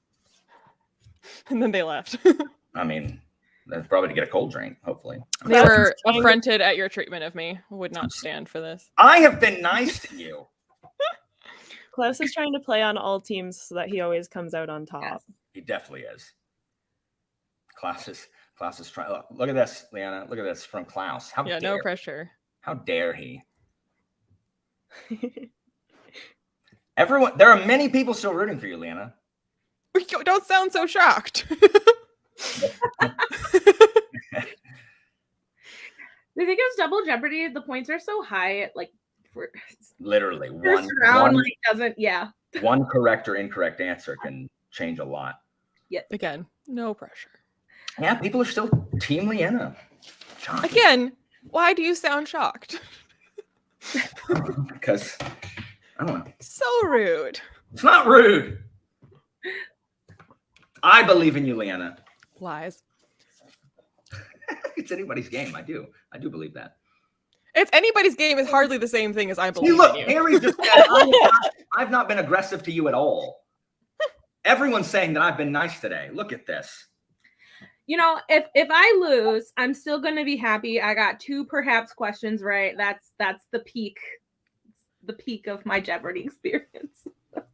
And then they left. I mean, that's probably to get a cold drink. Hopefully, they were affronted at your treatment of me. Would not stand for this. I have been nice to you. Klaus is trying to play on all teams so that he always comes out on top. Yes, he definitely is. Klaus is trying. Look at this, Liana. Look at this from Klaus. How dare, no pressure. How dare he? Everyone, there are many people still rooting for you, Liana. Don't sound so shocked. They think it's double jeopardy. The points are so high. Like, for literally first round, like doesn't. Yeah. One correct or incorrect answer can change a lot. Yeah. Again, no pressure. Yeah, people are still Team Liana. Again, why do you sound shocked? Because I don't know. So rude. It's not rude. I believe in you, Liana. Lies. It's anybody's game. I do believe that. It's anybody's game is hardly the same thing as I believe Look, in you. Harry just said, I've not been aggressive to you at all. Everyone's saying that I've been nice today. Look at this. You know, if I lose, I'm still going to be happy. I got 2 perhaps questions right. That's the peak of my Jeopardy experience. That's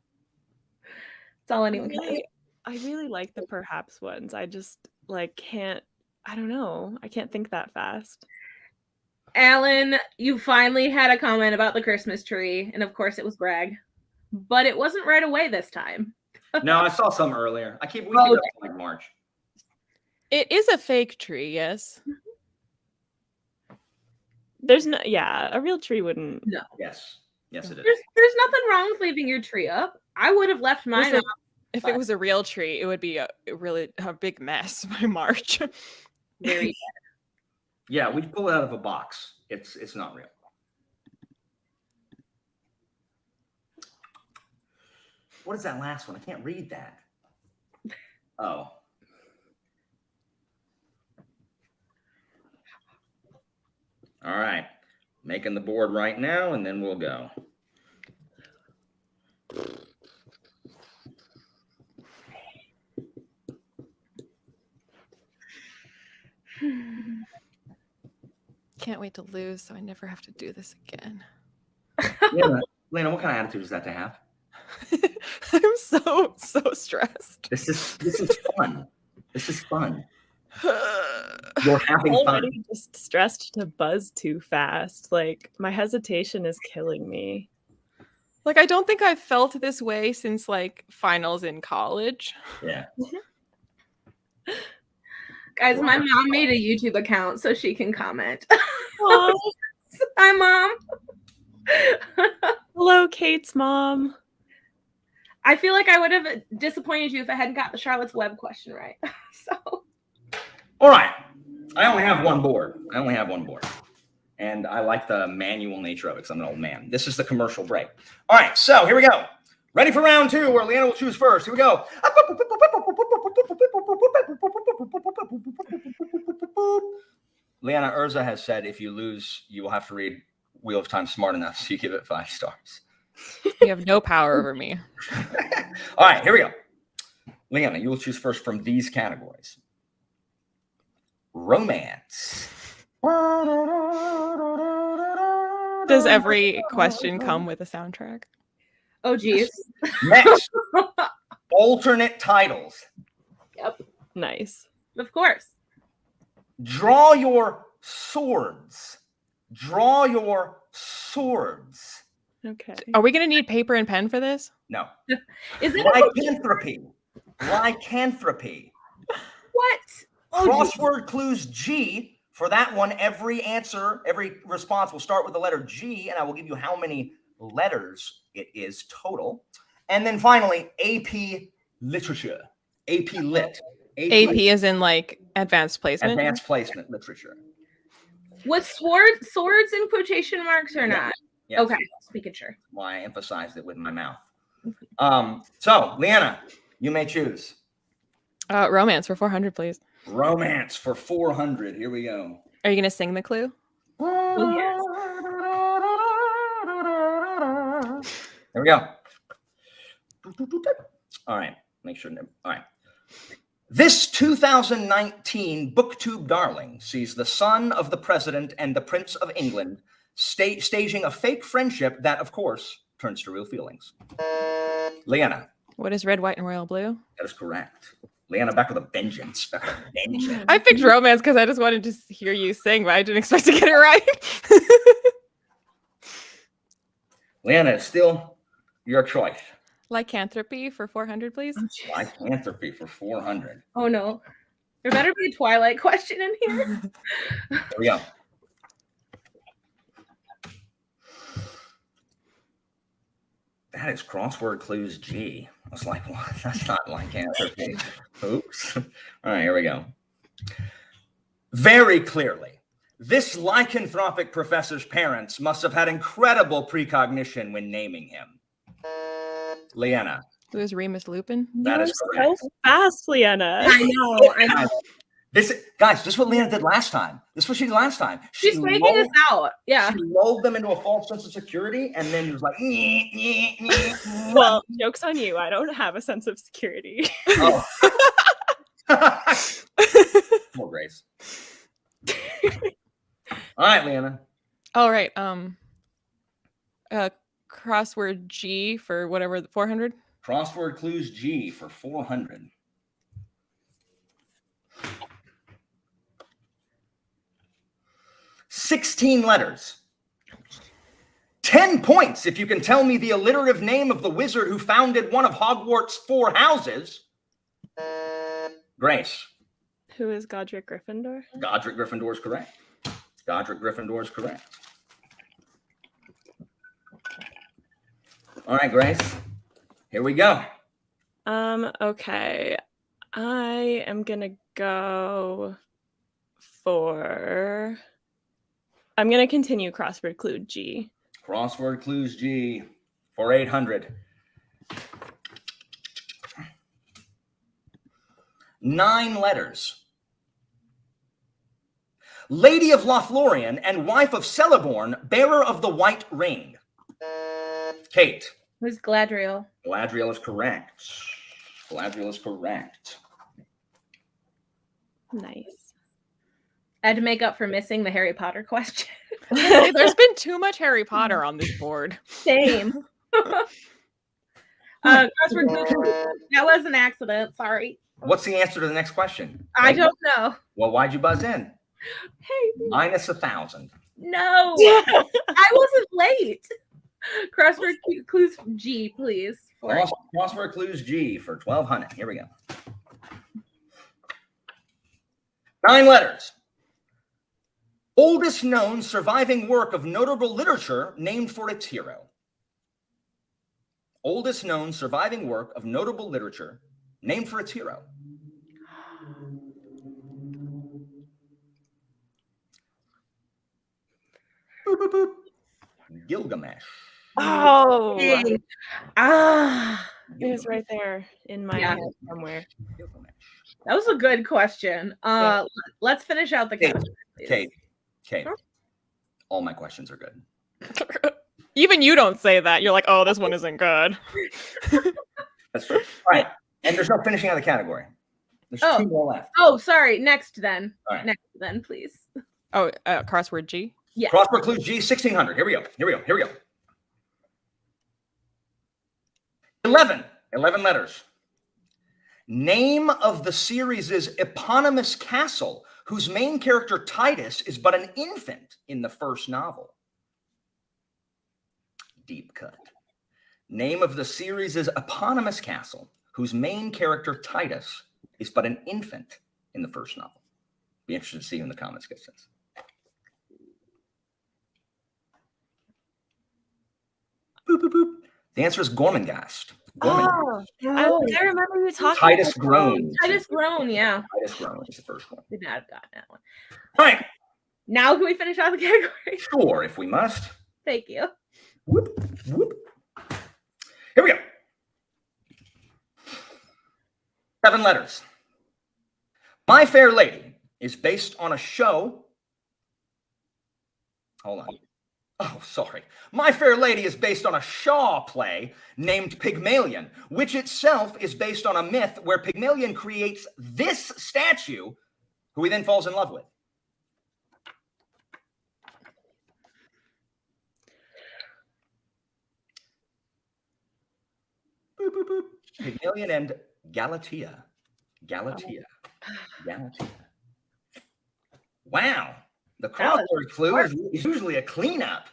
all anyone can say. I really like the perhaps ones. I just can't. I don't know. I can't think that fast. Alan, you finally had a comment about the Christmas tree, and of course it was Greg, but it wasn't right away this time. No, I saw some earlier. We keep up to like March. It is a fake tree, yes. There's no, a real tree wouldn't. No. Yes, it is. There's nothing wrong with leaving your tree up. I would have left mine up. If it was a real tree, it would be a big mess by March. Very bad. Yeah, we pull it out of a box. It's not real. What is that last one? I can't read that. Oh. All right. Making the board right now, and then we'll go. Can't wait to lose, so I never have to do this again. Lena, what kind of attitude is that to have? I'm so stressed. This is fun. This is fun. You're having already fun. Just stressed to buzz too fast. Like, my hesitation is killing me. Like, I don't think I've felt this way since like finals in college. Yeah. Guys, my mom made a YouTube account so she can comment. Hi, Mom. Hello, Cait's mom. I feel like I would have disappointed you if I hadn't got the Charlotte's Web question right. So. All right. I only have one board. And I like the manual nature of it because I'm an old man. This is the commercial break. All right. So here we go. Ready for round 2 where Liana will choose first. Here we go. Liana Urza has said if you lose, you will have to read Wheel of Time Smart Enough, so you give it 5 stars. You have no power over me. All right, here we go. Liana, you will choose first from these categories. romance. Does every question come with a soundtrack? Oh, geez. Next, alternate titles. Yep. Nice. Of course. Draw your swords. Draw your swords. Okay. Are we going to need paper and pen for this? No. Is it Lycanthropy. Lycanthropy. what? Oh, Crossword clues G. For that one, every response will start with the letter G, and I will give you how many letters it is total. And then finally, AP literature. AP lit. AP is in like advanced placement. Advanced placement literature. Was swords in quotation marks or not? Yes. Okay, just making sure. Why I emphasized it with my mouth. So, Leanna, you may choose. Romance for 400, please. Romance for 400. Here we go. Are you going to sing the clue? Oh, yes. There we go. All right. Make sure. All right. This 2019 BookTube darling sees the son of the president and the Prince of England staging a fake friendship that, of course, turns to real feelings. Leanna. What is red, white, and royal blue? That is correct. Leanna, back with a vengeance. I picked romance because I just wanted to hear you sing, but I didn't expect to get it right. Leanna, it's still your choice. Lycanthropy for 400, please. Lycanthropy for 400. Oh, no. There better be a Twilight question in here. There we go. That is crossword clues G. I was like, what? That's not lycanthropy. Oops. All right, here we go. Very clearly, this lycanthropic professor's parents must have had incredible precognition when naming him. Leanna. Who is Remus Lupin? That is correct. So fast, Leanna. I know. This is what Leanna did last time. This is what she did last time. She's making us out. Yeah. She lulled them into a false sense of security, and then was like, Well, joke's on you. I don't have a sense of security. oh. More grace. All right, Leanna. All right. Crossword G for whatever, 400. Crossword clues G for 400. $16 letters. 10 points if you can tell me the alliterative name of the wizard who founded one of Hogwarts' 4 houses. Grace. Who is Godric Gryffindor? Godric Gryffindor is correct. Godric Gryffindor is correct. All right, Grace. Here we go. Okay. I am gonna go for. I'm gonna continue crossword clue G. Crossword clues G for 800. 9 letters. Lady of Lothlorien and wife of Celeborn, bearer of the White Ring. Cait. Who's Gladriel? Gladriel is correct. Gladriel is correct. Nice. I had to make up for missing the Harry Potter question. There's been too much Harry Potter on this board. Same. Crossword clue. That was an accident. Sorry. What's the answer to the next question? I don't know. Well, why'd you buzz in? Hey. Minus 1,000. No. I wasn't late. Crossword clues G, please. Crossword clues G for 1,200. Here we go. 9 letters. Oldest known surviving work of notable literature named for its hero. Oldest known surviving work of notable literature named for its hero. Boop, boop, boop. Gilgamesh. Oh, Dang. it was right there in my head somewhere. Gilgamesh. That was a good question. Let's finish out the category, please. Cait. All my questions are good. Even you don't say that. You're like, oh, this one isn't good. That's true. All right. And there's no finishing out of the category. There's 2 more left. Oh, sorry. Next then. All right. Next then, please. Oh, crossword G. Yeah. Crossword clue G, 1600. Here we go. 11 letters. Name of the series' eponymous castle, whose main character Titus is but an infant in the first novel. Deep cut. Name of the series' eponymous castle, whose main character Titus is but an infant in the first novel. Be interested to see who in the comments gets this. Boop, boop, boop. The answer is Gormenghast. Oh, I remember you talking Titus about Groan. Titus Groan, yeah. Titus Groan is the first one. Did not have gotten that one. All right. Now can we finish out the category? Sure, if we must. Thank you. Whoop, whoop. Here we go. 7 letters. My Fair Lady is based on a show. Hold on. Oh, sorry. My Fair Lady is based on a Shaw play named Pygmalion, which itself is based on a myth where Pygmalion creates this statue, who he then falls in love with. Boop, boop, boop. Pygmalion and Galatea. Wow. The crossword clue is usually a cleanup.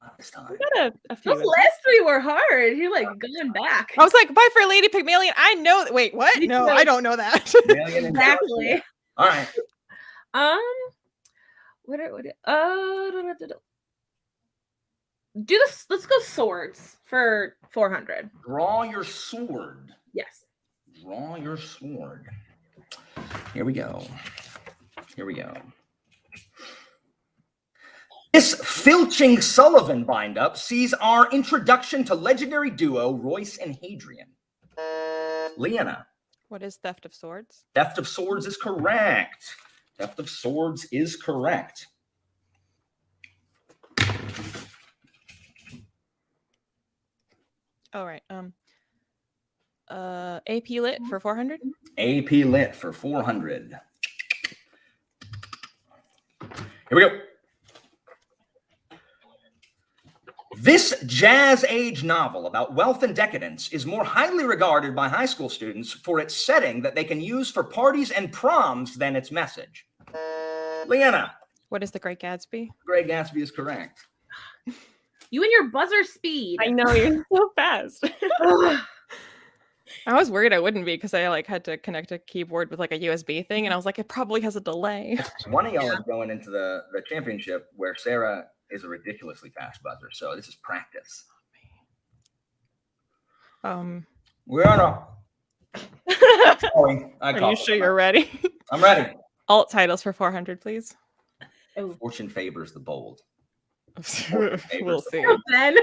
Not this time. We got a few. Those last 3 were hard. You're like going back. I was like, "Bye for Lady Pygmalion." I know. Wait, what? No, I don't know that. Pygmalion and Exactly. Galatea. All right. Do this. Let's go swords for 400. Draw your sword. Yes. Draw your sword. Here we go. This filching Sullivan bind-up sees our introduction to legendary duo Royce and Hadrian. Liene. What is Theft of Swords? Theft of Swords is correct. Theft of Swords is correct. All right. AP Lit for 400. AP Lit for 400. Here we go. This Jazz Age novel about wealth and decadence is more highly regarded by high school students for its setting that they can use for parties and proms than its message. Liene. What is The Great Gatsby? Great Gatsby is correct. You and your buzzer speed. I know you're so fast. I was worried I wouldn't be because I had to connect a keyboard with a USB thing, and I was like, it probably has a delay. One of y'all is going into the championship where Sarah is a ridiculously fast buzzer, so this is practice. We are not. Sorry, Are you sure you're ready? I'm ready. Alt titles for 400, please. Oh. Fortune favors the bold. We'll see. Ben.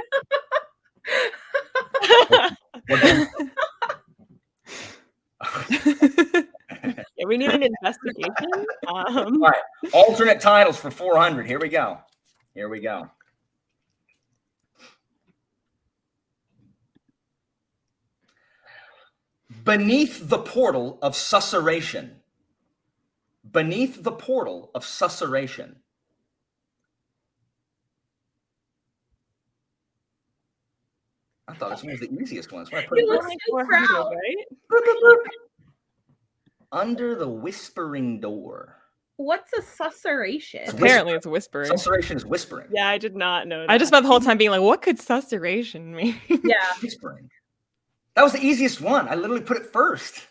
Yeah, we need an investigation. All right, alternate titles for 400. Here we go. Beneath the portal of susurration. Beneath the portal of susurration. I thought this one was the easiest one. That's why I put You it look down. so proud. Right? Under the whispering door. What's a susurration? Apparently, it's whispering. Susurration is whispering. Yeah, I did not know that. I just spent the whole time being like, what could susurration mean? Yeah. Whispering. That was the easiest one. I literally put it first.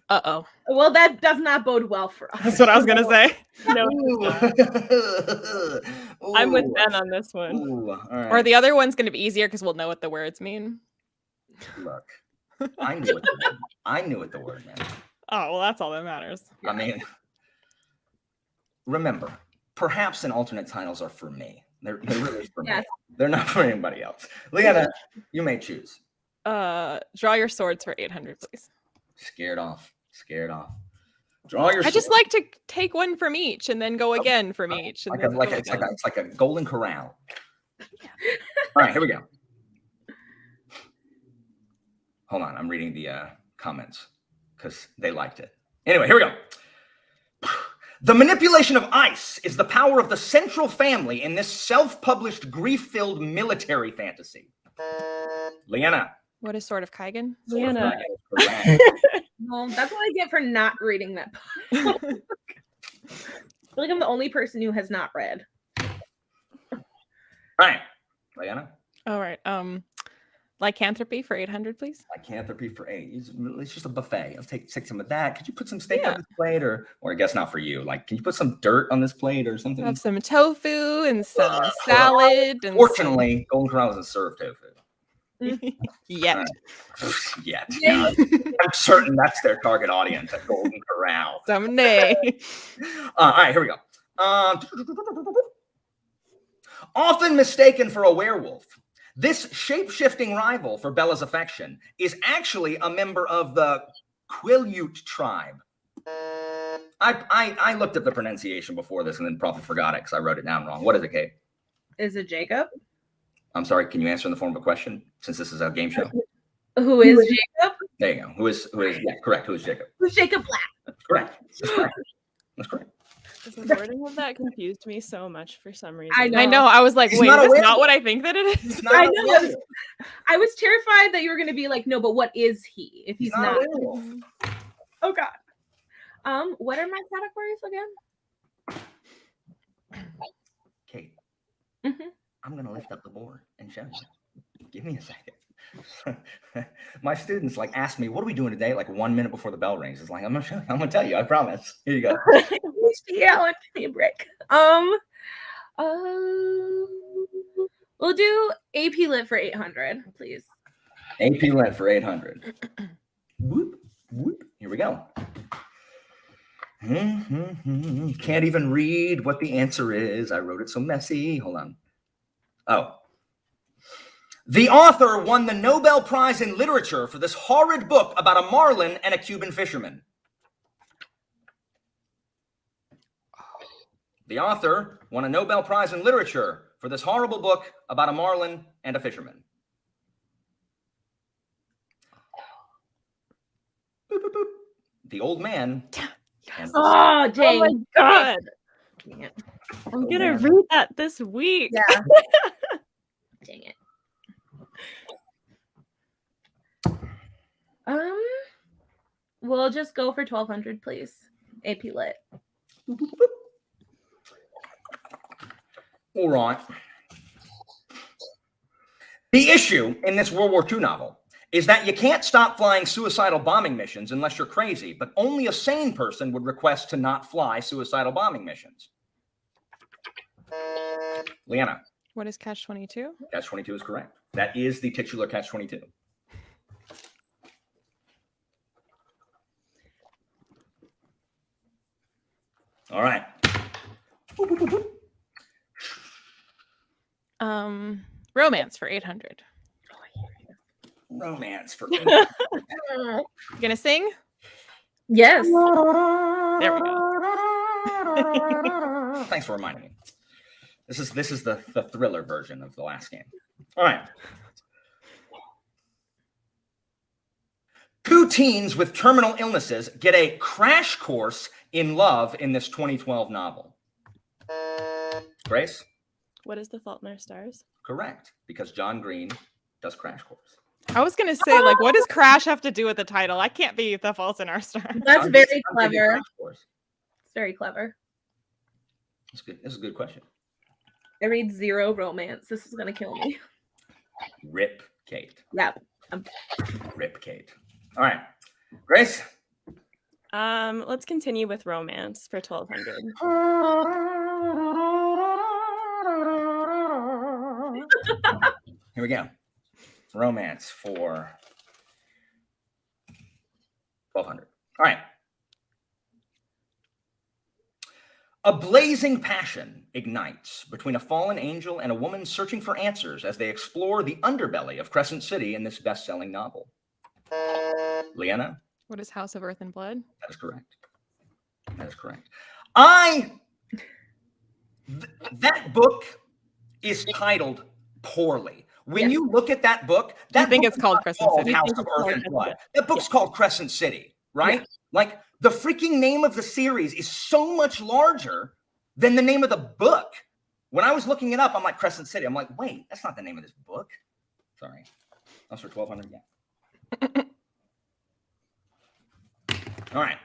Uh-oh. Well, that does not bode well for us. That's what I was going to say. No, Ooh. I'm with Ben on this one. Ooh, all right. Or the other one's going to be easier because we'll know what the words mean. Look, I knew what the word meant. Oh, well, that's all that matters. I mean, remember, perhaps an alternate titles are for me. They're really for me. Yes. They're not for anybody else. Liene, you may choose. Draw your swords for 800, please. Scared off. Draw your. I just like to take one from each and then go again from each. And It's like a golden corral. Yeah. All right, here we go. Hold on, I'm reading the comments because they liked it. Anyway, here we go. The manipulation of ice is the power of the central family in this self-published, grief-filled military fantasy. Liene. What is Sword of Kaigan? Liene. Well, that's what I get for not reading that book. I feel like I'm the only person who has not read. All right, Liene. All right. Lycanthropy for 800, please. Lycanthropy for 8. It's just a buffet. I'll take some of that. Could you put some steak on this plate, or I guess not for you? Like, can you put some dirt on this plate or something? Have some tofu and some salad. And Fortunately, Golden Corral doesn't serve tofu. Yet. Yet. I'm certain that's their target audience at Golden Corral. Someday. All right, here we go. Often mistaken for a werewolf, this shape-shifting rival for Bella's affection is actually a member of the Quileute tribe. I looked up the pronunciation before this and then probably forgot it because I wrote it down wrong. What is it, Cait? Is it Jacob? I'm sorry, can you answer in the form of a question since this is a game show? Who is Jacob? There you go. Who is yeah, correct. Who is Jacob? Who's Jacob Black? Correct. That's correct. That's correct. The wording of that confused me so much for some reason. I know. I know. I was like, He's wait, not that's aware. not what I think that it is. I know. I was terrified that you were going to be like, no, but what is he if he's not? Oh God. What are my categories again? Cait, Mm-hmm. I'm going to lift up the board and show you. Give me a second. My students like ask me, what are we doing today? Like 1 minute before the bell rings. It's like, I'm going to show you. I'm going to tell you. I promise. Here you go. Yeah, give me a break. We'll do AP Lit for 800, please. AP Lit for 800. Whoop, whoop. Here we go. Can't even read what the answer is. I wrote it so messy. Hold on. Oh. The author won the Nobel Prize in Literature for this horrid book about a marlin and a Cuban fisherman. The author won a Nobel Prize in Literature for this horrible book about a marlin and a fisherman. Boop, boop, boop. The Old Man. Oh, dang. Oh my God. Dang it. I'm going to read that this week. Yeah. Dang it. We'll just go for 1200, please. AP Lit. All right. The issue in this World War II novel is that you can't stop flying suicidal bombing missions unless you're crazy, but only a sane person would request to not fly suicidal bombing missions. Liene. What is Catch-22? Catch-22 is correct. That is the titular Catch-22. All right. Romance for 800. Romance for You gonna sing? Yes. There we go. Thanks for reminding me. This is the thriller version of the last game. All right. Two teens with terminal illnesses get a crash course in love in this 2012 novel. Grace? What is The Fault in Our Stars? Correct, because John Green does Crash Course. I was gonna say, like, what does Crash have to do with the title? I can't be The Fault in Our Stars. That's very I'm thinking clever. Crash Course. It's very clever. That's good. This is a good question. I read 0 romance. This is gonna kill me. Rip Cait. Yep. Rip Cait. All right. Grace? Let's continue with romance for 1200. Here we go. Romance for 1200. All right. A blazing passion ignites between a fallen angel and a woman searching for answers as they explore the underbelly of Crescent City in this best-selling novel. Liene? What is House of Earth and Blood? That is correct. That is correct. That book is titled poorly. When you look at that book, I think it's called Crescent City. House of Earth and Blood. That book's called Crescent City, right? Yeah. Like The freaking name of the series is so much larger than the name of the book. When I was looking it up, I'm like, Crescent City. I'm like, wait, that's not the name of this book. Sorry. That's for 1,200 again. All right.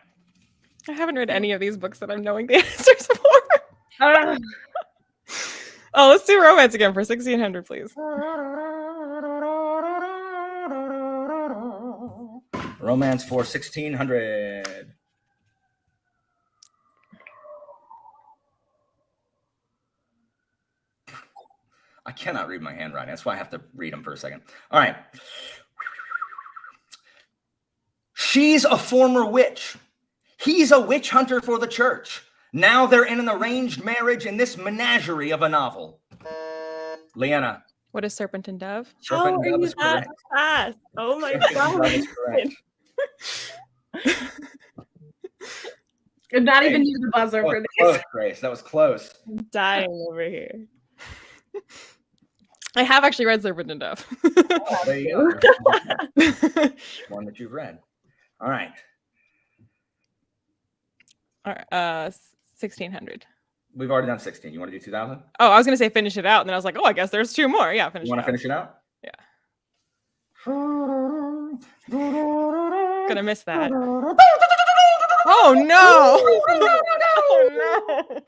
I haven't read any of these books that I'm knowing the answers for. Oh, let's do romance again for 1,600, please. Romance for 1,600. I cannot read my handwriting. That's why I have to read them for a second. All right. She's a former witch. He's a witch hunter for the church. Now they're in an arranged marriage in this menagerie of a novel. Liene. What is Serpent and Dove? How are you that fast? Oh my god. I'm not even use the buzzer for this. Close, Grace. That was close. I'm dying over here. I have actually read Serpent and Dove. Oh, there you go. One that you've read. All right. All right. 1,600. We've already done 16. You want to do 2,000? Oh, I was gonna say finish it out, and then I was like, oh, I guess there's 2 more. Yeah, finish. You want to finish it out? Yeah. Gonna miss that. Oh no! Oh no!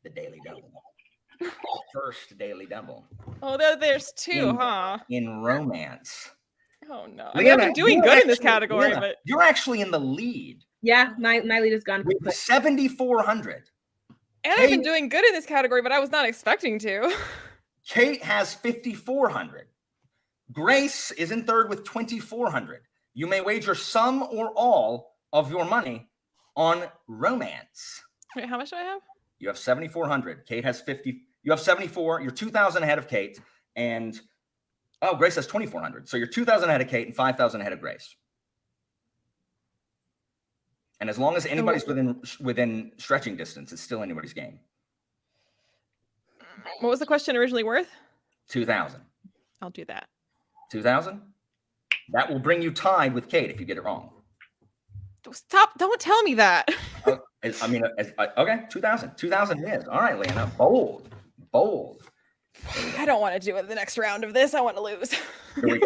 The Daily Double. First Daily Double. Oh, there's 2, huh? In romance. Oh no! I mean, I've been doing good in this category, but you're actually in the lead. Yeah, my lead is gone. With 7,400. And I've been doing good in this category, but I was not expecting to. Cait has 5,400. Grace is in third with 2,400. You may wager some or all of your money on romance. Wait, how much do I have? You have 7,400. Cait has 50. You have 74. You're 2,000 ahead of Cait. And, Grace has 2,400. So you're 2,000 ahead of Cait and 5,000 ahead of Grace. And as long as anybody's within stretching distance, it's still anybody's game. What was the question originally worth? 2,000. I'll do that. 2,000? That will bring you tied with Cait if you get it wrong. Stop. Don't tell me that. Okay, 2,000. 2,000 is. All right, Liene. Bold. I don't want to do it the next round of this. I want to lose. Here we go.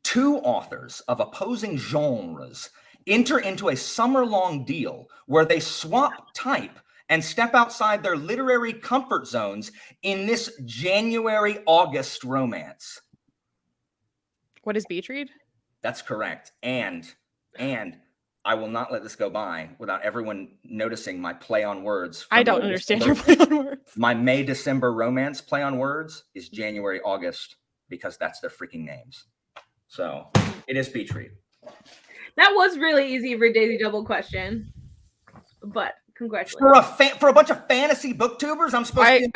2 authors of opposing genres enter into a summer-long deal where they swap type and step outside their literary comfort zones in this January-August romance. What is beach read? That's correct. And I will not let this go by without everyone noticing my play on words. I don't understand your play on words. My May-December romance play on words is January-August because that's their freaking names. So it is beach read. That was really easy for Daisy Double question, but congratulations. For a bunch of fantasy booktubers, I'm supposed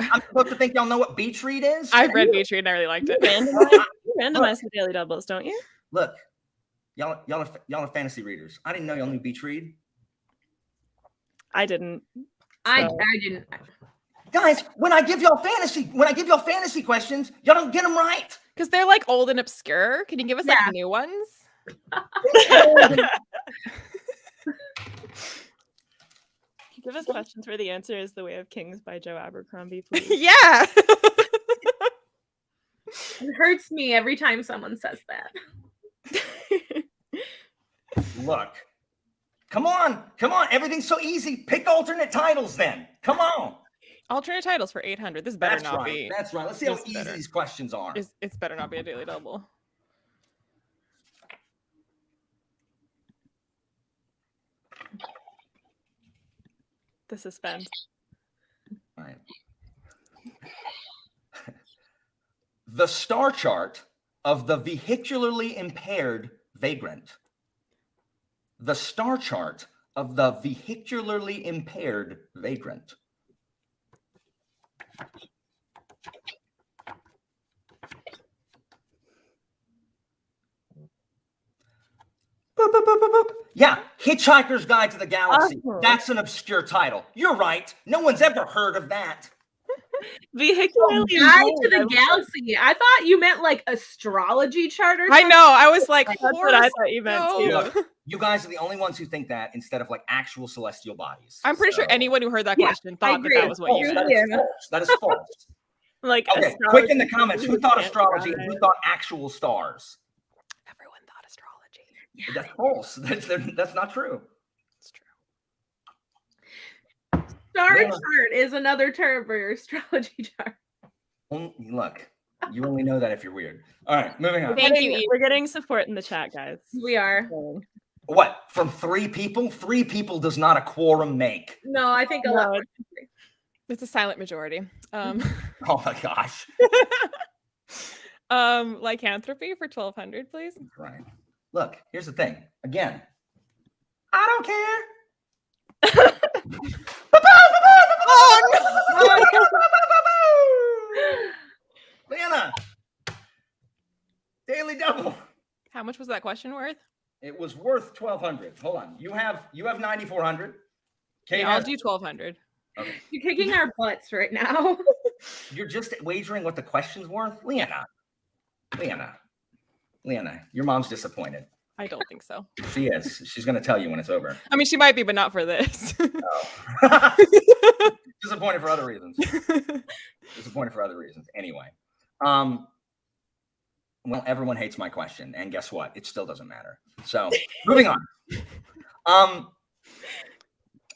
to think y'all know what beach read is. I've read beach read and I really liked it. You randomize the daily doubles, don't you? Look, y'all are fantasy readers. I didn't know y'all knew beach read. I didn't. I didn't. Guys, when I give y'all fantasy questions, y'all don't get them right. Because they're like old and obscure. Can you give us like new ones? Give us questions where the answer is The Way of Kings by Joe Abercrombie, please. Yeah. It hurts me every time someone says that. Look. Come on. Everything's so easy. Pick alternate titles then. Come on. Alternate titles for 800. This better not be. That's right. Let's see how easy these questions are. It's better not be a daily double. The suspense. All right. The star chart of the vehicularly impaired vagrant. The star chart of the vehicularly impaired vagrant. Boop, boop, boop, boop, boop. Yeah, Hitchhiker's Guide to the Galaxy. That's an obscure title. You're right. No one's ever heard of that. Vehicularly Guide to informed, the galaxy. I thought you meant like astrology chart or I something. know. I was like, That's what I thought you meant too. Look, you guys are the only ones who think that instead of like actual celestial bodies. I'm pretty sure anyone who heard that Yeah, question I thought that agree. that was what you That meant. is false. That is false. Like, Okay, quick in the astrology comments. Who people thought can't astrology and who thrive. thought actual stars? Everyone thought astrology. That's false. That's not true. It's true. Star Yeah. chart is another term for your astrology chart. Look, you only know that if you're weird. All right, moving on. Thank you, Eve. We're getting support in the chat, guys. We are. What? From 3 people? 3 people does not a quorum make. No, I think a lot. More. It's a silent majority. Oh my gosh. Lycanthropy for 1200, please. Right. Look, here's the thing. Again, I don't care. Liana, daily double. How much was that question worth? It was worth 1,200. Hold on. You have 9,400. Cait Yeah, I'll has- do 1200. Okay. You're kicking our butts right now. You're just wagering what the question's worth, Liana, your mom's disappointed. I don't think so. She is. She's going to tell you when it's over. I mean, she might be, but not for this. Oh. Disappointed for other reasons. Anyway, well, everyone hates my question, and guess what? It still doesn't matter. So, moving on.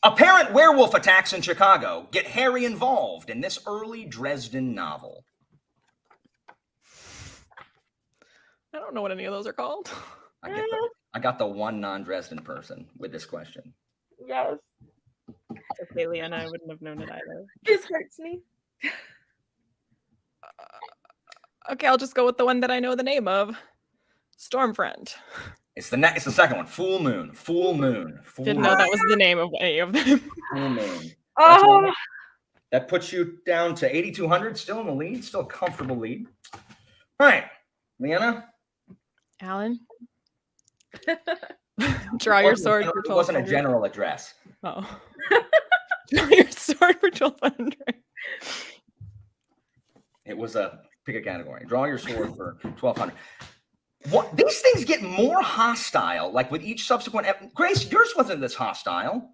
Apparent werewolf attacks in Chicago get Harry involved in this early Dresden novel. I don't know what any of those are called. I got the one non-Dresden person with this question. Yes. Okay, Leanna, I wouldn't have known it either. This hurts me. Okay, I'll just go with the one that I know the name of. Stormfront. It's the second one. Full Moon. Didn't know that was the name of any of them. Full Moon. Oh, That puts you down to 8,200, still in the lead, still a comfortable lead. All right, Liana. Alan? Draw your sword for It wasn't a 1200. general address. Oh. Draw your sword for 1200. It was a pick a category. Draw your sword for 1,200. What these things get more hostile, like with each subsequent. Grace, yours wasn't this hostile.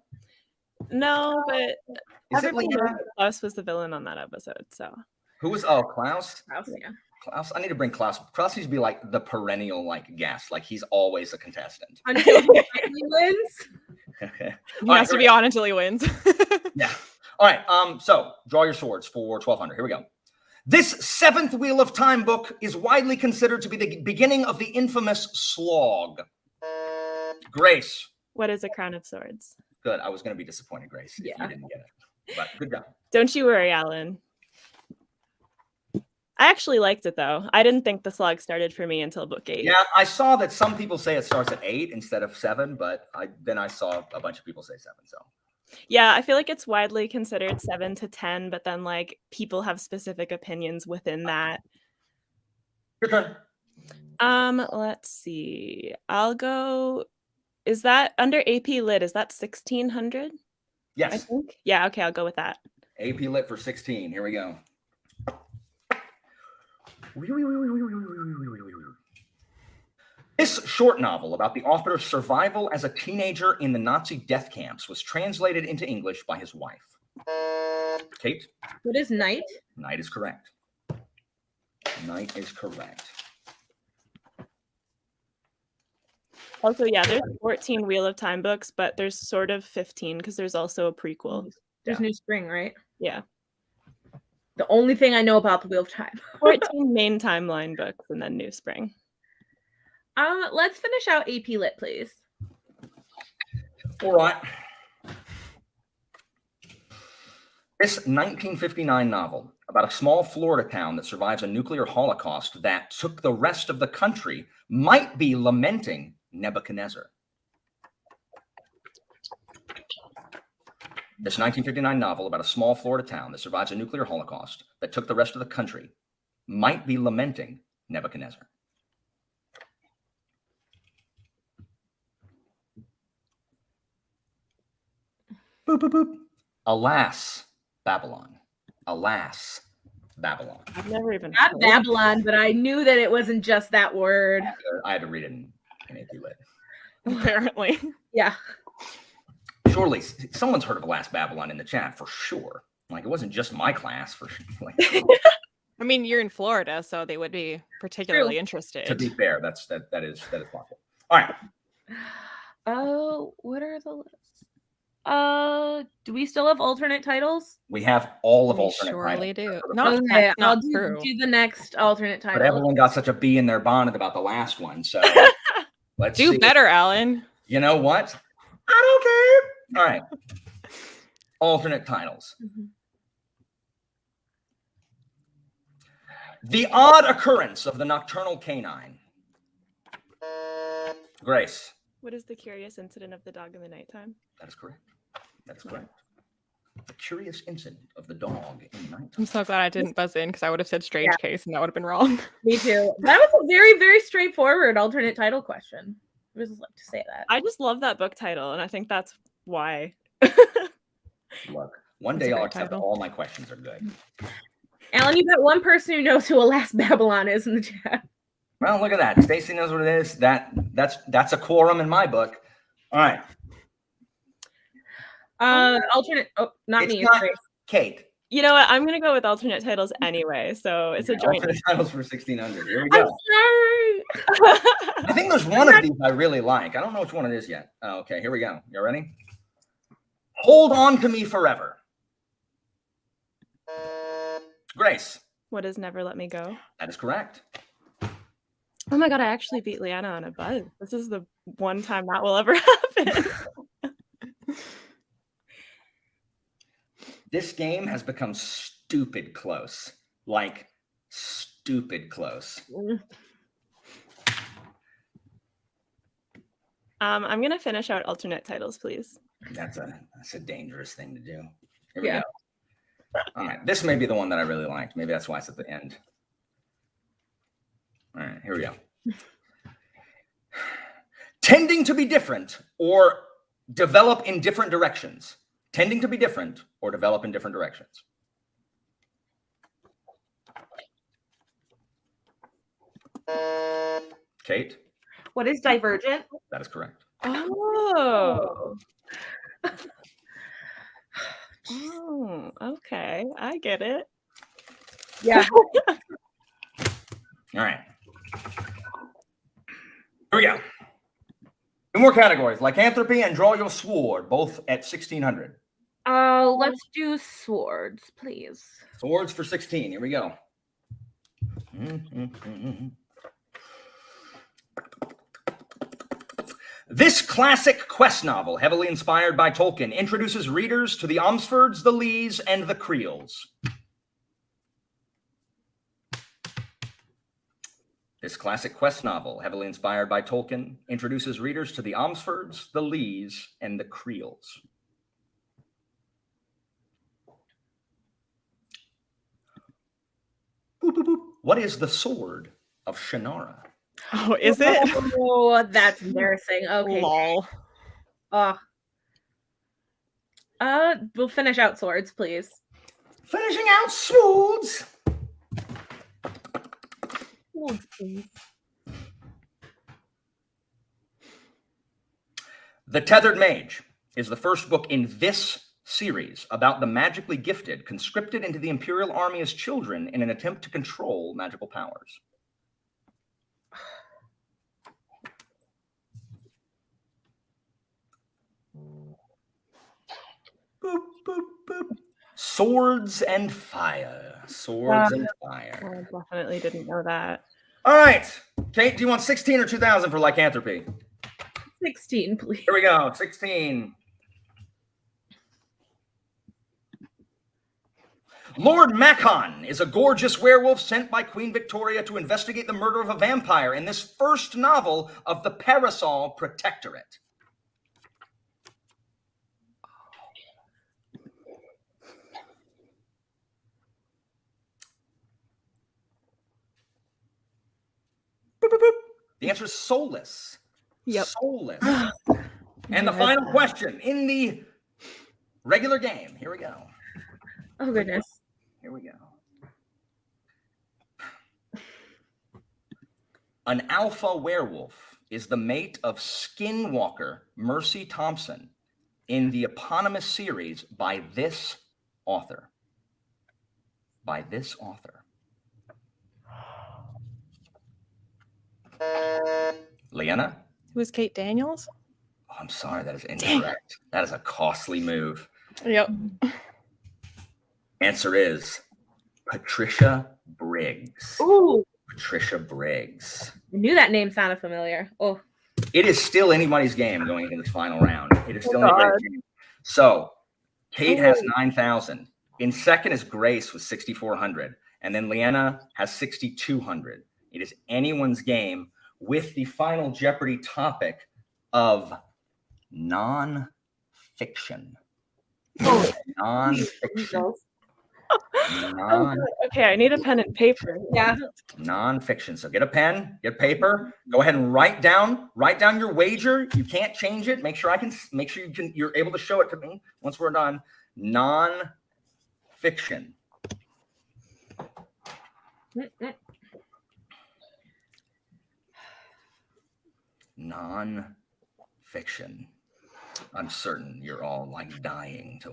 No, but Is it everyone Liana? knows Klaus was the villain on that episode, so. Who was Klaus? yeah. Klaus, I need to bring Klaus. Klaus needs to be like the perennial guest, like he's always a contestant. Until he wins. Okay. He All has right, to be on until he wins. Yeah. All right. So draw your swords for 1,200. Here we go. This 7th Wheel of Time book is widely considered to be the beginning of the infamous slog. Grace. What is a crown of swords? Good. I was going to be disappointed, Grace, if Yeah. you didn't get it. But good job. Don't you worry, Alan. I actually liked it though. I didn't think the slog started for me until book 8. Yeah, I saw that some people say it starts at 8 instead of 7, but then I saw a bunch of people say 7. So Yeah, I feel like it's widely considered 7 to 10, but then people have specific opinions within that. your turn. Let's see. I'll go. Is that under AP Lit? Is that 1,600? I Yes. think. Yeah, okay, I'll go with that. AP Lit for 16. Here we go. This short novel about the author's survival as a teenager in the Nazi death camps was translated into English by his wife. Cait? What is night? Night is correct. Night is correct. Also, yeah, there's 14 Wheel of Time books, but there's sort of 15 because there's also a prequel. There's New Spring, right? Yeah. The only thing I know about the Wheel of Time. 14 main timeline books and then New Spring. Let's finish out AP Lit, please. All right. This 1959 novel about a small Florida town that survives a nuclear holocaust that took the rest of the country might be lamenting Nebuchadnezzar. This 1959 novel about a small Florida town that survives a nuclear holocaust that took the rest of the country might be lamenting Nebuchadnezzar. Boop, boop, boop. Alas, Babylon. Alas, Babylon. I've never even Not heard. Babylon, but I knew that it wasn't just that word. I had to read it in AP Lit. Apparently. Yeah. Surely someone's heard of Alas, Babylon in the chat for sure. Like, it wasn't just my class for sure. Like, I mean, you're in Florida, so they would be particularly interested. to be fair, that is possible. All right. Oh, what are the lists? Do we still have alternate titles? We have all of We alternate surely titles. do. Not, Okay, that's not I'll true. do the next alternate But title. everyone got such a bee in their bonnet about the last one. So let's Do see. better, Alan. You know what? I don't care. All right. Alternate titles. Mhm. The Odd Occurrence of the Nocturnal Canine. Grace. What is the curious incident of the dog in the nighttime? That is correct. That is correct. The Curious Incident of the Dog in the Night. I'm so glad I didn't buzz in because I would have said strange case and that would have been wrong. Me too. That was a very, very straightforward alternate title question. I just like to say that. I just love that book title, and I think that's why. Look, one That's day a I'll great accept title. all my questions are good. Alan, you got one person who knows who Alas Babylon is in the chat. Well, look at that. Stacy knows what it is. That's a quorum in my book. All right. Alternate. Oh, not It's me. not- It's Grace. Cait. You know what? I'm gonna go with alternate titles anyway, so it's a joint. Alternate titles for 1600. Here we I'm go. sorry. I think there's one of these I really like. I don't know which one it is yet. Oh, okay, here we go. You ready? Hold On to Me Forever. Grace. What is Never Let Me Go? That is correct. Oh my god, I actually beat Liana on a buzz. This is the one time that will ever happen. This game has become stupid close. Like, stupid close. I'm gonna finish out alternate titles, please. That's a dangerous thing to do. Here we go. All right. This may be the one that I really liked. Maybe that's why it's at the end. All right, here we go. Tending to be different or develop in different directions. Tending to be different or develop in different directions. Cait. What is Divergent? That is correct. Oh. Oh, okay. I get it. Yeah. All right. Here we go. Two more categories. Lycanthropy and Draw Your Sword, both at 1600. Let's do swords, please. Swords for 16. Here we go. This classic quest novel, heavily inspired by Tolkien, introduces readers to the Omsfords, the Lees, and the Creels. This classic quest novel, heavily inspired by Tolkien, introduces readers to the Omsfords, the Lees, and the Creels. Boop, boop, boop. What is the Sword of Shannara? Oh, is it? Oh, that's embarrassing. Okay. Lol. We'll finish out swords, please. Finishing out swords. Swords, please. The Tethered Mage is the first book in this series about the magically gifted conscripted into the Imperial Army as children in an attempt to control magical powers. Boop, boop, boop. Swords and Fire. Swords and Fire. I definitely didn't know that. All right. Cait, do you want 16 or 2000 for Lycanthropy? 16, please. Here we go. 16. Lord Macon is a gorgeous werewolf sent by Queen Victoria to investigate the murder of a vampire in this first novel of the Parasol Protectorate. Boop, boop, boop. The answer is Soulless. Yep. Soulless. And the final question in the regular game. Here we go. Oh, goodness. Here we go. An alpha werewolf is the mate of skinwalker Mercy Thompson in the eponymous series by this author. By this author. Leanna? Who's Cait Daniels? Oh, I'm sorry, that is incorrect. That is a costly move. Yep. Answer is Patricia Briggs. Ooh, Patricia Briggs. I knew that name sounded familiar. Oh, It is still anybody's game going into this final round. It is still anybody's game. So Cait has 9,000. In second is Grace with 6,400. And then Leanna has 6,200. It is anyone's game with the final Jeopardy topic of non-fiction. Non-fiction. Okay, I need a pen and paper. yeah. Non-fiction. So get a pen, get paper, go ahead and write down your wager. You can't change it. Make sure you're able to show it to me once we're done. Non-fiction. Non-fiction. I'm certain you're all like dying to,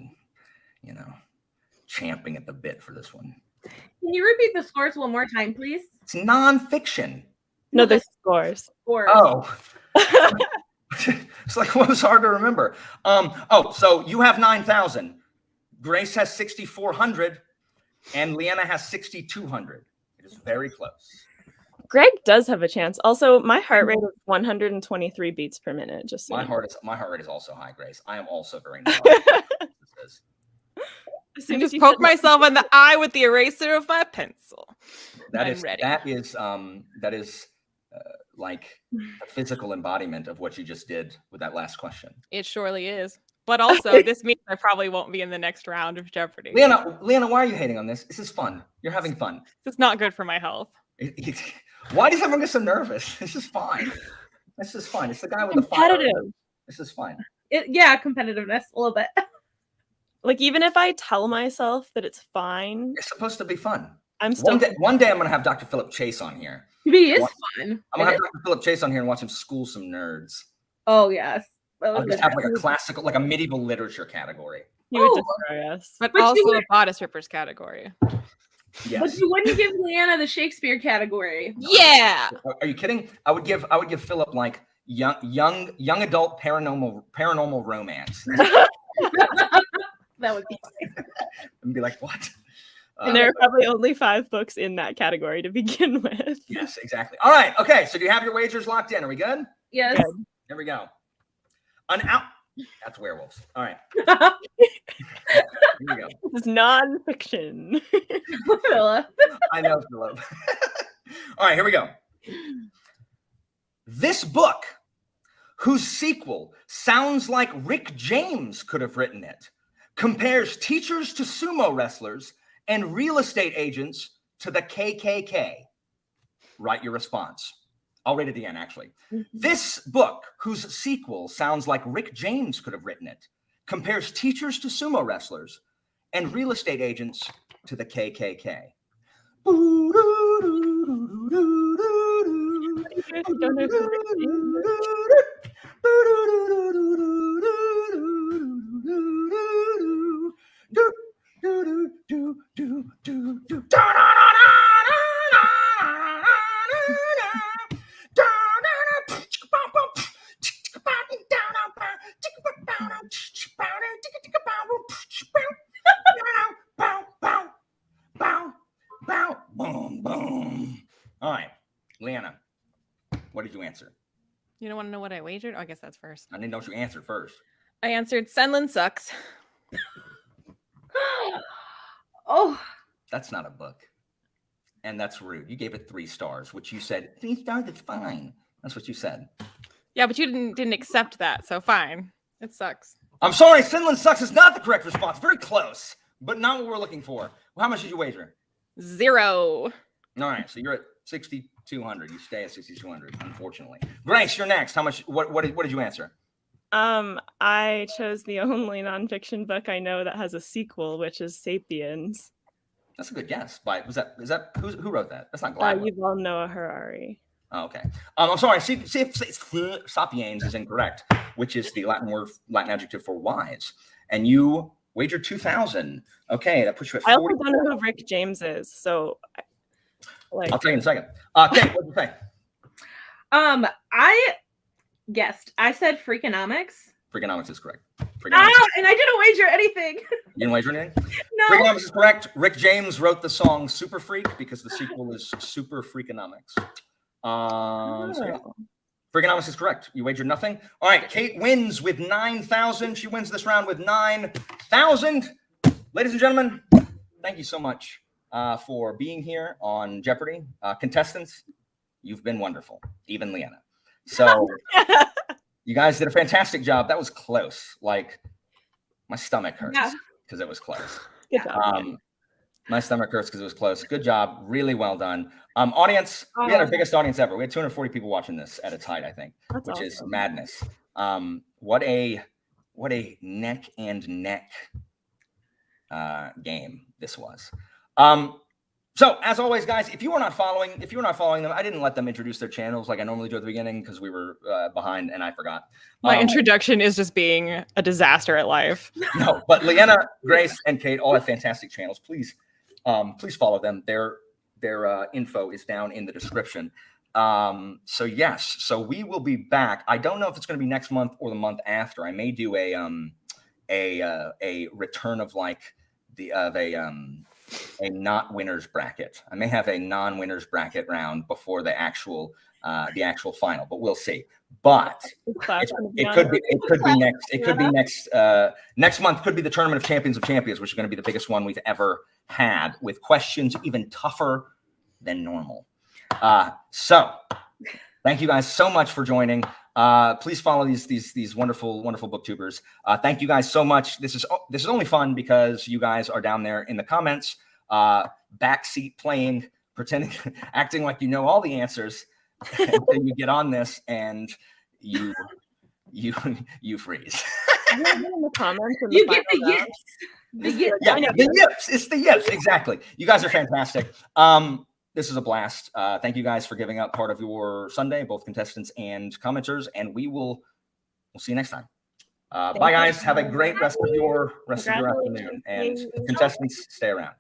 champing at the bit for this one. Can you repeat the scores one more time, please? It's non-fiction. No, the scores. Oh. It's like, what was hard to remember? So you have 9,000. Grace has 6,400 and Leanna has 6,200. It is very close. Greg does have a chance. Also, my heart rate is 123 beats per minute. Just so my you know. heart rate is also high, Grace. I am also very nervous. As soon I as just you poke said- myself in the eye with the eraser of my pencil. That I'm is ready. like a physical embodiment of what you just did with that last question. It surely is. But also, this means I probably won't be in the next round of Jeopardy. Leanna, why are you hating on this? This is fun. You're having fun. It's not good for my health. Why does everyone get so nervous? This is fine. This is fine. It's the guy with the fire. Competitive. This is fine. Competitiveness a little bit. Like, even if I tell myself that it's fine, It's supposed to be fun. I'm still. One day I'm going to have Dr. Philip Chase on here. He is fun. I'm going to have Dr. Philip Chase on here and watch him school some nerds. Oh, yes. I'll just have like a classical, like a medieval literature category. You would destroy us. But But also you a bodice rippers category. Yes. But you wouldn't give Leanna the Shakespeare category. Yeah. Are you kidding? I would give Philip like young adult paranormal romance. That would be funny. And be like, what? And there are probably only 5 books in that category to begin with. Yes, exactly. All right. Okay. So do you have your wagers locked in? Are we good? Yes. Good. Here we go. That's werewolves. All right. Here we go. This is non-fiction. Philip. I know, Philip. All right. Here we go. This book, whose sequel sounds like Rick James could have written it, compares teachers to sumo wrestlers and real estate agents to the KKK. Write your response. I'll read it again, actually. This book, whose sequel sounds like Rick James could have written it, compares teachers to sumo wrestlers and real estate agents to the KKK. All right, Leanna, what did you answer? You don't want to know what I wagered? Oh, I guess that's first. I didn't know what you answered first. I answered Senlin sucks. Oh, That's not a book. And that's rude. You gave it 3 stars, which you said, 3 stars, it's fine. That's what you said. Yeah, but you didn't accept that, so fine. It sucks. I'm sorry, Finland sucks is not the correct response. Very close, but not what we're looking for. Well, how much did you wager? 0. All right, so you're at 6,200. You stay at 6,200, unfortunately. Grace, you're next. How much? What did you answer? I chose the only nonfiction book I know that has a sequel, which is Sapiens. That's a good guess. By is that who wrote that? That's not Gladwin. Yuval Noah Harari. Oh, okay. I'm sorry. See if Sapiens is incorrect, which is the Latin adjective for wise. And you wagered 2,000. Okay, that puts you at 40. I also don't know who Rick James is, so I'll tell you in a second. Cait, what did you say? I guessed. I said Freakonomics. Freakonomics is correct. And I didn't wager anything. You didn't wager anything? No. Freakonomics is correct. Rick James wrote the song Super Freak because the sequel is Super Freakonomics. So yeah. Freakonomics is correct. You wagered nothing. All right, Cait wins with 9,000. She wins this round with 9,000. Ladies and gentlemen, thank you so much for being here on Jeopardy. Contestants, you've been wonderful. Even Liana. So you guys did a fantastic job. That was close. Like my stomach hurts because it was close. Good job. My stomach hurts because it was close. Good job. Really well done. Audience, we had our biggest audience ever. We had 240 people watching this at its height, I think, which is madness. What a neck and neck game this was. So as always, guys, if you are not following them, I didn't let them introduce their channels like I normally do at the beginning because we were behind and I forgot. My introduction is just being a disaster at life. No, but Liana, Grace, and Cait all have fantastic channels. Please follow them. Their info is down in the description. So yes, so we will be back. I don't know if it's going to be next month or the month after. I may do a return of a not winners bracket. I may have a non-winners bracket round before the actual final, but we'll see. But it could be next. It could be next month. Could be the Tournament of Champions, which is going to be the biggest one we've ever had, with questions even tougher than normal. So thank you guys so much for joining. Please follow these wonderful booktubers. Thank you guys so much. This is only fun because you guys are down there in the comments, backseat playing, pretending, acting like you know all the answers. And then you get on this and you freeze. In the comments you get the yips. The yips. It's the yips. Exactly. You guys are fantastic. This is a blast. Thank you guys for giving up part of your Sunday, both contestants and commenters, and we'll see you next time. Bye, guys. Have a great rest of your afternoon, and contestants, stay around.